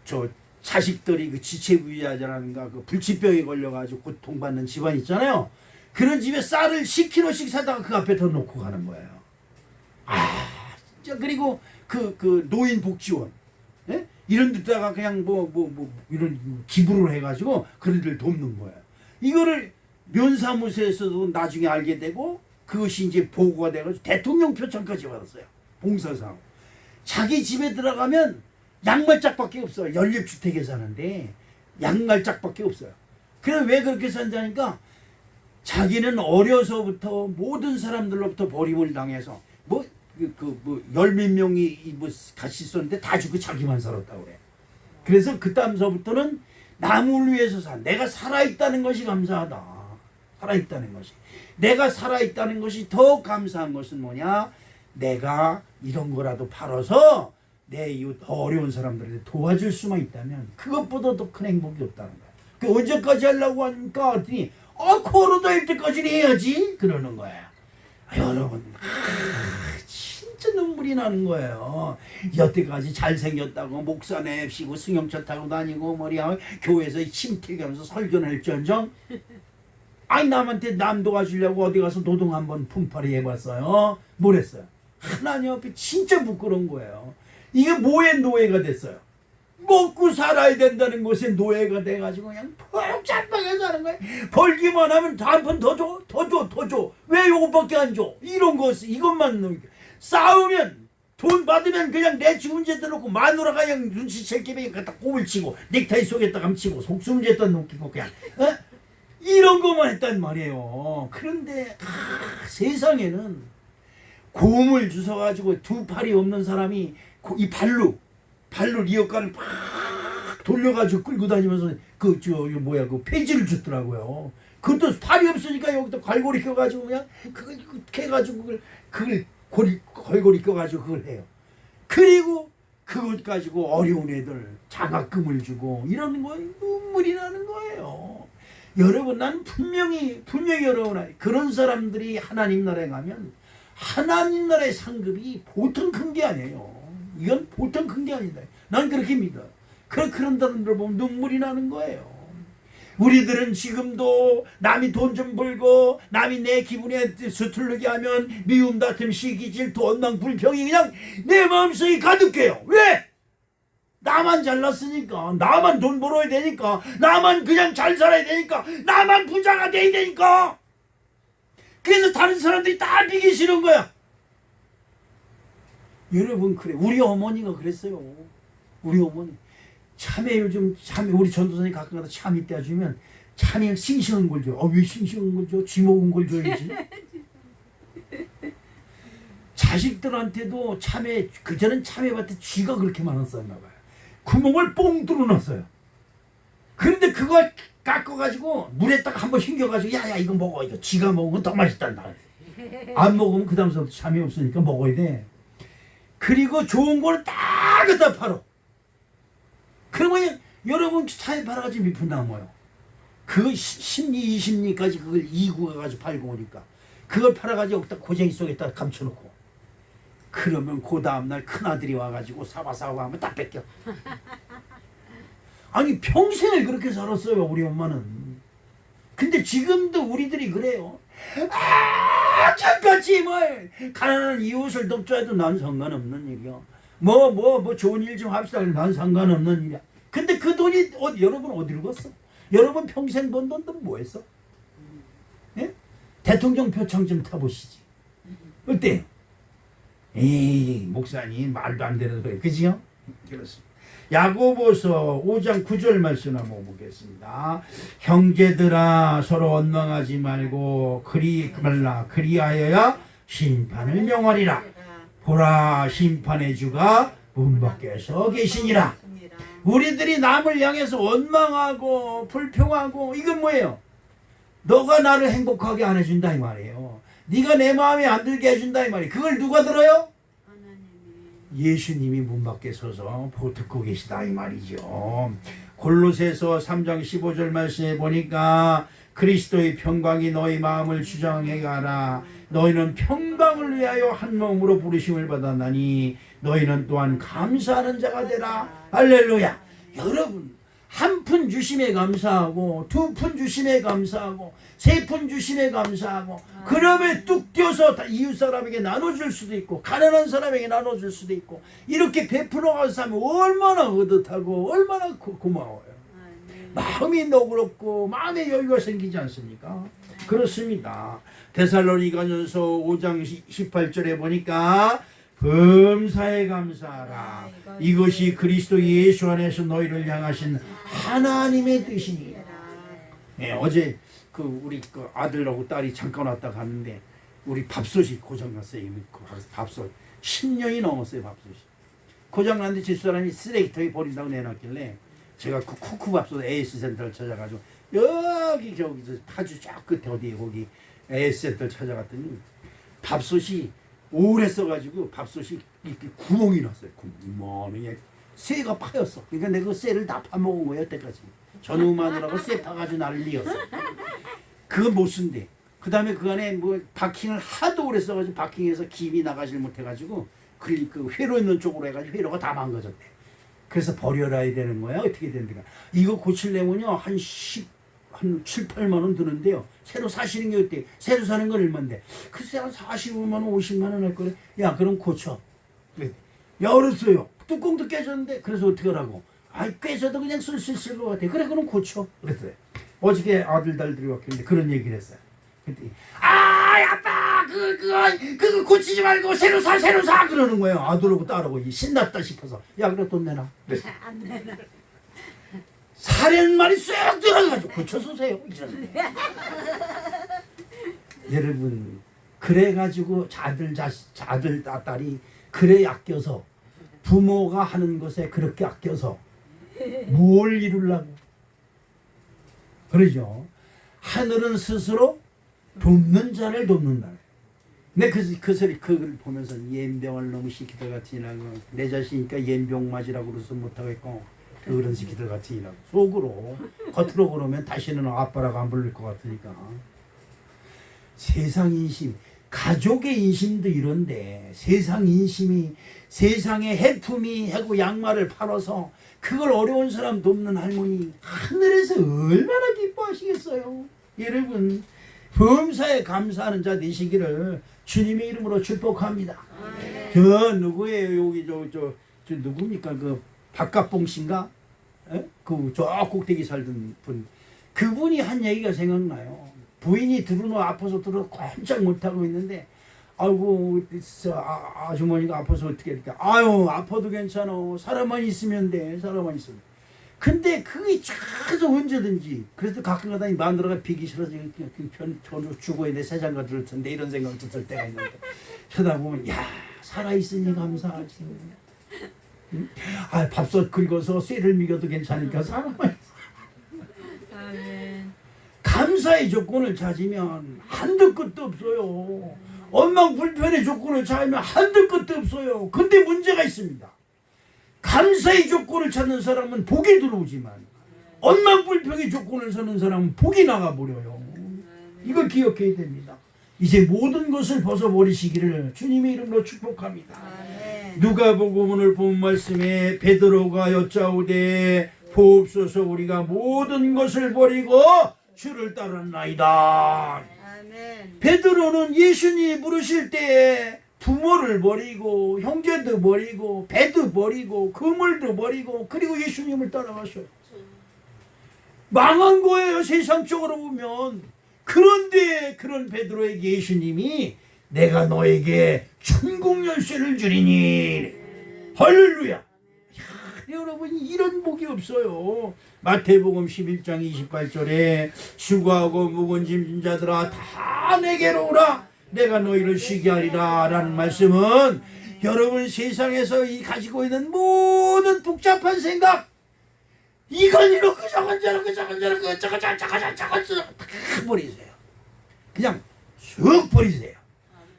저 자식들이 그 지체부위자라는가 그 불치병에 걸려가지고 고통받는 집안 있잖아요. 그런 집에 쌀을 10kg씩 사다가 그 앞에 더 놓고 가는 거예요. 진짜 그리고 그 노인복지원 예? 이런 데다가 그냥 뭐 이런 기부를 해가지고 그들을 돕는 거예요. 이거를 면사무소에서도 나중에 알게 되고 그것이 이제 보고가 돼가지고 대통령 표창까지 받았어요. 봉사상. 자기 집에 들어가면 양말짝밖에 없어요. 연립주택에 사는데 양말짝밖에 없어요. 그래서 왜 그렇게 산다니까 자기는 어려서부터 모든 사람들로부터 버림을 당해서 열 몇 명이 같이 있었는데 다 죽고 자기만 살았다고 그래. 그래서 그다음서부터는 남을 위해서 내가 살아있다는 것이 감사하다. 살아있다는 것이. 내가 살아있다는 것이 더 감사한 것은 뭐냐? 내가 이런 거라도 팔아서 내 이웃 더 어려운 사람들을 도와줄 수만 있다면 그것보다 더 큰 행복이 없다는 거야. 그 언제까지 하려고 하니까 했더니 코로나 될 때까지는 해야지 그러는 거야. 여러분 진짜 눈물이 나는 거예요. 여태까지 잘생겼다고 목사 냅시고 승용차 타고 다니고 머리하고 교회에서 침튀기하면서 설교를 할지언정 아니 남한테 남 도와주려고 어디 가서 노동 한번 품팔이 해봤어요. 뭘 했어요? 하나님 앞에 진짜 부끄러운 거예요. 이게 뭐의 노예가 됐어요? 먹고 살아야 된다는 것에 노예가 돼가지고 그냥 복잡하게 사는 거예요. 벌기만 하면 한 번 더 줘, 더 줘. 왜 요것밖에 안 줘? 이런 거 이것만 싸우면 돈 받으면 그냥 내 주문제다 놓고 마누라가 그냥 눈치챌 김에 갖다 꼽을 치고 넥타이 속에다 감치고 속수문제다 놓고 그냥 이런 것만 했단 말이에요. 그런데 세상에는 곰을 주워가지고 두 팔이 없는 사람이 이 발로 리어카를 팍 돌려가지고 끌고 다니면서 그 폐지를 줬더라고요. 그것도 팔이 없으니까 여기다 갈고리 껴가지고 그냥 그걸 해가지고 그걸 걸고리 껴가지고 그걸 해요. 그리고 그것 가지고 어려운 애들 장학금을 주고 이러는 거에 눈물이 나는 거예요. 여러분, 난 분명히 여러분, 그런 사람들이 하나님 나라에 가면 하나님 나라의 상급이 보통 큰 게 아니에요. 이건 보통 큰 게 아니다. 난 그렇게 믿어. 그런 사람들 보면 눈물이 나는 거예요. 우리들은 지금도 남이 돈 좀 벌고 남이 내 기분에 서툴르게 하면 미움, 다툼, 시기, 질투, 원망, 불평이 그냥 내 마음속에 가득해요. 왜? 나만 잘났으니까, 나만 돈 벌어야 되니까, 나만 그냥 잘 살아야 되니까, 나만 부자가 돼야 되니까. 그래서 다른 사람들이 다 비기 싫은 거야. 여러분, 그래. 우리 어머니가 그랬어요. 우리 어머니. 요즘 우리 전도사님 가끔 가다 참이 떼어주면 참이 싱싱한 걸 줘. 왜 싱싱한 걸 줘? 쥐 먹은 걸 줘야지. 자식들한테도 그전엔 참외밭에 쥐가 그렇게 많았었나 봐요. 구멍을 뽕 뚫어놨어요. 그런데 그걸 깎아가지고 물에다가 한번 헹겨가지고 야야 이거 먹어. 이거 쥐가 먹으면 더 맛있단다. 안 먹으면 그 다음부터 참이 없으니까 먹어야 돼. 그리고 좋은 거는 딱 갖다 팔어. 그러면 여러분 차에 팔아가지고 몇 푼 남아요. 그 10리 20리까지 그걸 이고 가가지고 팔고 오니까 그걸 팔아가지고 여기다 고쟁이 속에다 감춰놓고 그러면 그 다음날 큰아들이 와가지고 사와사와 하면 딱 뺏겨. 아니 평생을 그렇게 살았어요 우리 엄마는. 근데 지금도 우리들이 그래요. 저같이 가난한 이웃을 돕자해도 난 상관없는 일이야. 좋은 일 좀 합시다. 난 상관없는 일이야. 근데 그 돈이 여러분 어디로 갔어? 여러분 평생 번 돈도 뭐 했어? 예? 대통령 표창 좀 타보시지. 어때요? 에이 목사님 말도 안 되는 소리. 그지요? 그렇습니다. 야고보서 5장 9절 말씀 한번 보겠습니다. 형제들아 서로 원망하지 말고 그리하여야 심판을 명하리라. 보라 심판의 주가 문 밖에 서 계시니라. 우리들이 남을 향해서 원망하고 불평하고 이건 뭐예요? 너가 나를 행복하게 안 해준다 이 말이에요. 네가 내 마음에 안 들게 해준다 이 말이에요. 그걸 누가 들어요? 예수님이 문 밖에 서서 듣고 계시다 이 말이죠. 골로새서 3장 15절 말씀에 보니까 그리스도의 평강이 너희 마음을 주장해 가라. 너희는 평강을 위하여 한 몸으로 부르심을 받았나니 너희는 또한 감사하는 자가 되라. 할렐루야. 여러분 한 푼 주심에 감사하고 두 푼 주심에 감사하고 세 푼 주심에 감사하고 그러면 뚝 떼어서 이웃 사람에게 나눠줄 수도 있고 가난한 사람에게 나눠줄 수도 있고 이렇게 베풀어 가서 하면 얼마나 뿌듯하고 얼마나 고마워요. 마음이 너그럽고 마음에 여유가 생기지 않습니까? 그렇습니다. 데살로니가전서 5장 18절에 보니까 범사에 감사하라. 이것이 그리스도 예수 안에서 너희를 향하신 하나님의 뜻이니라. 네, 어제 우리 아들하고 딸이 잠깐 왔다 갔는데 우리 밥솥이 고장났어요. 밥솥 10년이 넘었어요. 밥솥이 고장났는데 집사람이 쓰레기통에 버린다고 내놨길래 제가 그 쿠쿠 밥솥 AS 센터를 찾아가지고 저기서 파주 쫙 끝에 어디에 거기 AS 센터를 찾아갔더니 밥솥이 오래 써가지고 밥솥이 이렇게 구멍이 났어요. 구멍이 쇠가 파였어. 그러니까 내가 그 쇠를 다 파먹은 거예요. 여태까지 전후 마누라고 쇠 파가지고 나를 리었어. 그거 못 쓴대. 그 다음에 그 안에 바킹을 하도 오래 써가지고 바킹에서 김이 나가질 못해가지고 그 회로 있는 쪽으로 해가지고 회로가 다 망가졌대. 그래서 버려야 되는 거야. 어떻게 된다가 이거 고치려면요 한 한 7, 8만 원 드는데요. 새로 사시는 게 어때? 새로 사는 건 얼마인데? 글쎄 한 45만 원, 50만 원 할 거래. 야 그럼 고쳐. 그래. 야 어렸어요. 뚜껑도 깨졌는데 그래서 어떻게 하라고? 아이 깨져도 그냥 쓸 것 같아. 그래 그럼 고쳐. 그랬어요. 어저께 아들들이 왔길래 그런 얘기를 했어요. 그랬더니 아빠 그거 고치지 말고 새로 사 그러는 거예요. 아들하고 딸하고 신났다 싶어서 야 그래 돈 내놔. 그랬어요. 안 내놔. 사려는 말이 쏙 들어가가지고 고쳐서 세요. 여러분 그래가지고 자들 딸이 그래 아껴서 부모가 하는 것에 그렇게 아껴서 뭘 이루려고 그러죠. 하늘은 스스로 돕는 자를 돕는다. 근데 그걸 보면서 옌병을 너무 시키들 같으니라고 내 자식이니까 옌병 맞으라고 그래서 못하겠고 그런 시키들 같으니라고 속으로 겉으로 그러면 다시는 아빠라고 안 부를 것 같으니까 세상 인심 가족의 인심도 이런데 세상 인심이 세상에 해품이 하고 양말을 팔아서 그걸 어려운 사람 돕는 할머니 하늘에서 얼마나 기뻐하시겠어요. 여러분 범사에 감사하는 자 되시기를 주님의 이름으로 축복합니다. 저 누구예요? 여기 저 누굽니까? 그 박갑봉 씨인가? 그 저 꼭대기 살던 분 그분이 한 얘기가 생각나요. 부인이 아파서 꼼짝 못하고 있는데 아이고 아주머니가 아파서 어떻게 이렇게 아유 아파도 괜찮아 사람만 있으면 돼 사람만 있으면 근데 그게 계속 언제든지 그래서 가끔가다 마누라가 비기 싫어서 죽어야 돼 세상가 들을 텐데 이런 생각 들 때가 있는데 쳐다보면 야 살아있으니 감사하지 응? 아 밥솥 긁어서 쇠를 미겨도 괜찮으니까 사람만 아멘. 감사의 조건을 찾으면 한도 끝도 없어요. 원망 불편의 조건을 찾으면 한도 끝도 없어요. 근데 문제가 있습니다. 감사의 조건을 찾는 사람은 복이 들어오지만 원망 불평의 조건을 찾는 사람은 복이 나가버려요. 이걸 기억해야 됩니다. 이제 모든 것을 벗어버리시기를 주님의 이름으로 축복합니다. 아멘. 누가복음 오늘 본 말씀에 베드로가 여짜오되 보옵소서 우리가 모든 것을 버리고 주를 따르나이다. 아멘. 베드로는 예수님이 부르실 때에 부모를 버리고 형제도 버리고 배도 버리고 그물도 버리고 그리고 예수님을 따라가셔요. 망한 거예요 세상적으로 보면. 그런데 그런 베드로에게 예수님이 내가 너에게 천국 열쇠를 주리니 할렐루야. 여러분 이런 복이 없어요. 마태복음 11장 28절에 수고하고 무거운 짐진 자들아 다 내게로 오라 내가 너희를 쉬게 하리라 라는 말씀은 여러분 세상에서 가지고 있는 모든 복잡한 생각 이건 이렇게 저건 저렇게 저건 저렇게 저건 저건 저건 다 버리세요. 그냥 쑥 버리세요.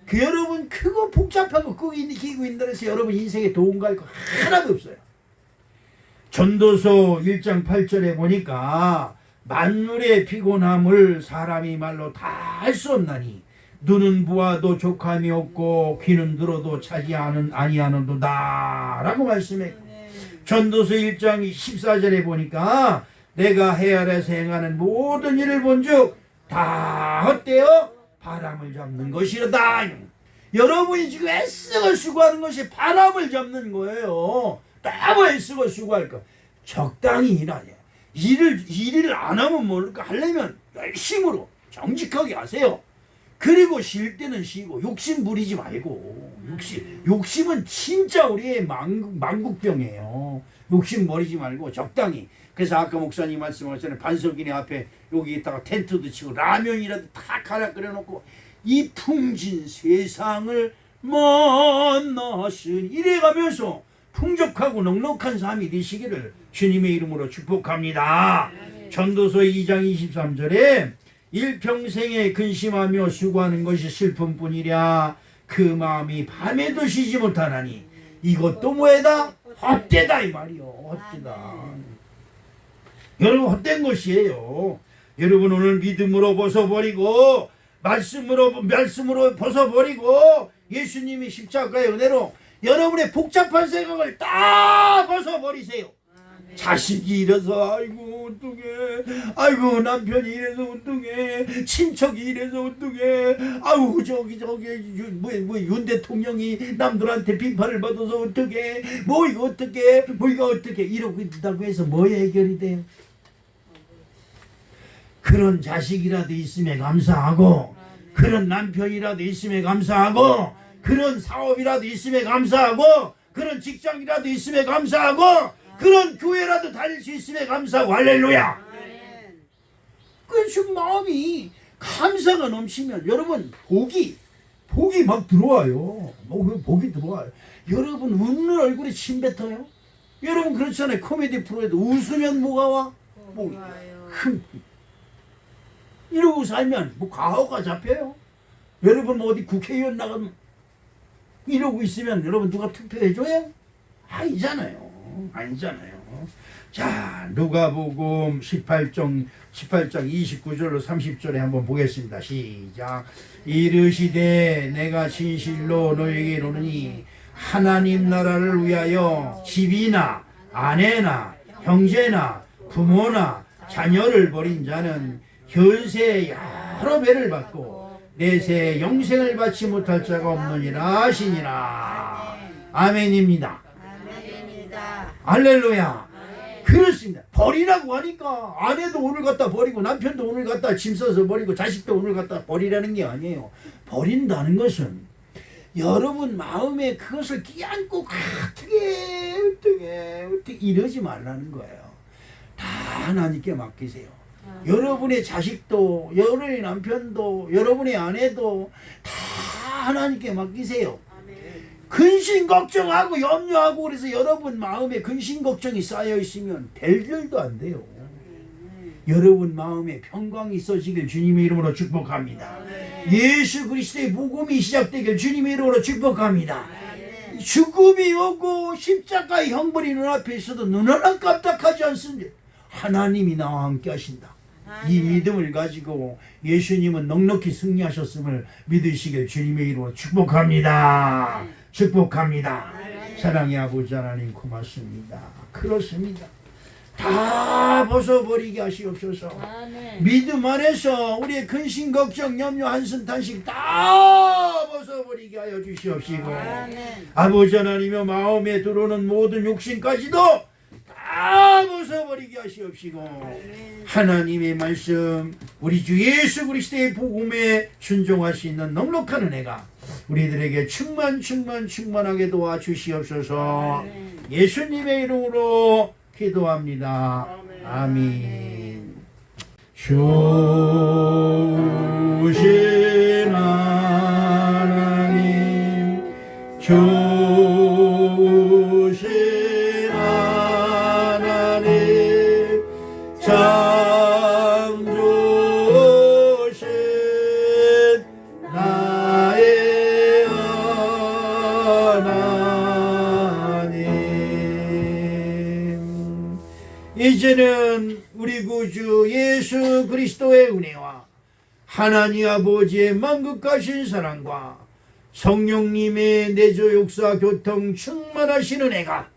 그 여러분 그거 복잡하고 그거 끼고 있는다 해서 여러분 인생에 도움 갈 거 하나도 없어요. 전도서 1장 8절에 보니까 만물의 피곤함을 사람이 말로 다 할 수 없나니 눈은 보아도 족함이 없고 귀는 들어도 차지 아니하는도다 라고 말씀해. 전도서 1장 14절에 보니까 내가 헤아려서 행하는 모든 일을 본즉 다 헛되어 바람을 잡는 것이로다. 여러분이 지금 애쓰고 수고하는 것이 바람을 잡는 거예요. 너무 애쓰고 수고할 거 적당히 일하냐. 일을 안 하면 모를까 하려면 열심으로 정직하게 하세요. 그리고 쉴 때는 쉬고 욕심 부리지 말고 욕심은 진짜 우리의 망국병이에요. 욕심 버리지 말고 적당히. 그래서 아까 목사님 말씀하셨잖아요. 반석이네 앞에 여기다가 텐트도 치고 라면이라도 다 갈아 끓여놓고 이 풍진 세상을 만나신 이래가면서 풍족하고 넉넉한 삶이 되시기를 주님의 이름으로 축복합니다. 전도서 2장 23절에 일평생에 근심하며 수고하는 것이 슬픔뿐이랴 그 마음이 밤에도 쉬지 못하나니 이것도 뭐에다? 헛되다 이 말이요. 헛되다. 여러분 헛된 것이에요. 여러분 오늘 믿음으로 벗어버리고 말씀으로 벗어버리고 예수님이 십자가의 은혜로 여러분의 복잡한 생각을 다 벗어버리세요. 자식이 이래서 아이고 어떡해, 아이고 남편이 이래서 어떡해, 친척이 이래서 어떡해, 아이고 저기 뭐 윤 대통령이 남들한테 비판을 받아서 어떡해, 뭐 이거 어떡해, 뭐 이거 어떡해 이러고 있다고 해서 뭐 해결이 돼요? 그런 자식이라도 있음에 감사하고, 그런 남편이라도 있음에 감사하고, 그런 사업이라도 있음에 감사하고, 그런 직장이라도 있음에 감사하고, 그런 교회라도 다닐 수 있음에 감사하고, 할렐루야. 그 마음이 감사가 넘치면 여러분 복이 막 들어와요. 복이 들어와요. 여러분 웃는 얼굴에 침 뱉어요. 여러분 그렇잖아요. 코미디 프로에도 웃으면 뭐가 와? 복이. 이러고 살면 뭐 과거가 잡혀요? 여러분 뭐 어디 국회의원 나가면 이러고 있으면 여러분 누가 투표해줘요? 아니잖아요. 자, 누가복음 18장 29절로 30절에 한번 보겠습니다. 시작. 이르시되 내가 진실로 너에게 이르노니 하나님 나라를 위하여 집이나 아내나 형제나 부모나 자녀를 버린 자는 현세 여러 배를 받고 내세 영생을 받지 못할 자가 없느니라 하시니라. 아멘입니다. 할렐루야. 그렇습니다. 버리라고 하니까 아내도 오늘 갖다 버리고 남편도 오늘 갖다 짐 싸서 버리고 자식도 오늘 갖다 버리라는 게 아니에요. 버린다는 것은 여러분 마음에 그것을 끼안고 어떻게 이러지 말라는 거예요. 다 하나님께 맡기세요. 여러분의 자식도, 여러분의 남편도, 여러분의 아내도 다 하나님께 맡기세요. 근심 걱정하고 염려하고 그래서 여러분 마음에 근심 걱정이 쌓여 있으면 될 일도 안 돼요. 여러분 마음에 평강이 있어지길 주님의 이름으로 축복합니다. 예수 그리스도의 복음이 시작되길 주님의 이름으로 축복합니다. 죽음이 오고 십자가의 형벌이 눈앞에 있어도 눈 하나 깜짝하지 않습니다. 하나님이 나와 함께 하신다. 이 믿음을 가지고 예수님은 넉넉히 승리하셨음을 믿으시길 주님의 이름으로 축복합니다. 축복합니다. 사랑의 아버지 하나님 고맙습니다. 그렇습니다. 다 벗어버리게 하시옵소서. 믿음 안에서 우리의 근심 걱정 염려 한숨 탄식 다 벗어버리게 하여 주시옵시고, 아버지 하나님의 마음에 들어오는 모든 욕심까지도 다 벗어버리게 하시옵시고, 하나님의 말씀 우리 주 예수 그리스도의 복음에 순종할 수 있는 넉넉한 은혜가 우리들에게 충만하게 도와주시옵소서. 예수님의 이름으로 기도합니다. 아멘. 좋으신 하나님, 좋으신 하나님, 참 좋으신 나의 하나님. 이제는 우리 구주 예수 그리스도의 은혜와 하나님 아버지의 만극하신 사랑과 성령님의 내조 역사 교통 충만하신 은혜가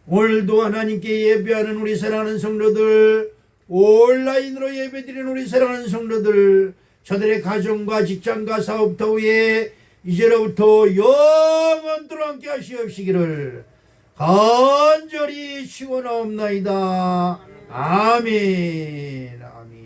오늘도 하나님께 예배하는 우리 사랑하는 성도들, 온라인으로 예배드리는 우리 사랑하는 성도들, 저들의 가정과 직장과 사업터 위에 이제로부터 영원토록 함께 하시옵시기를 간절히 축원하옵나이다. 아멘.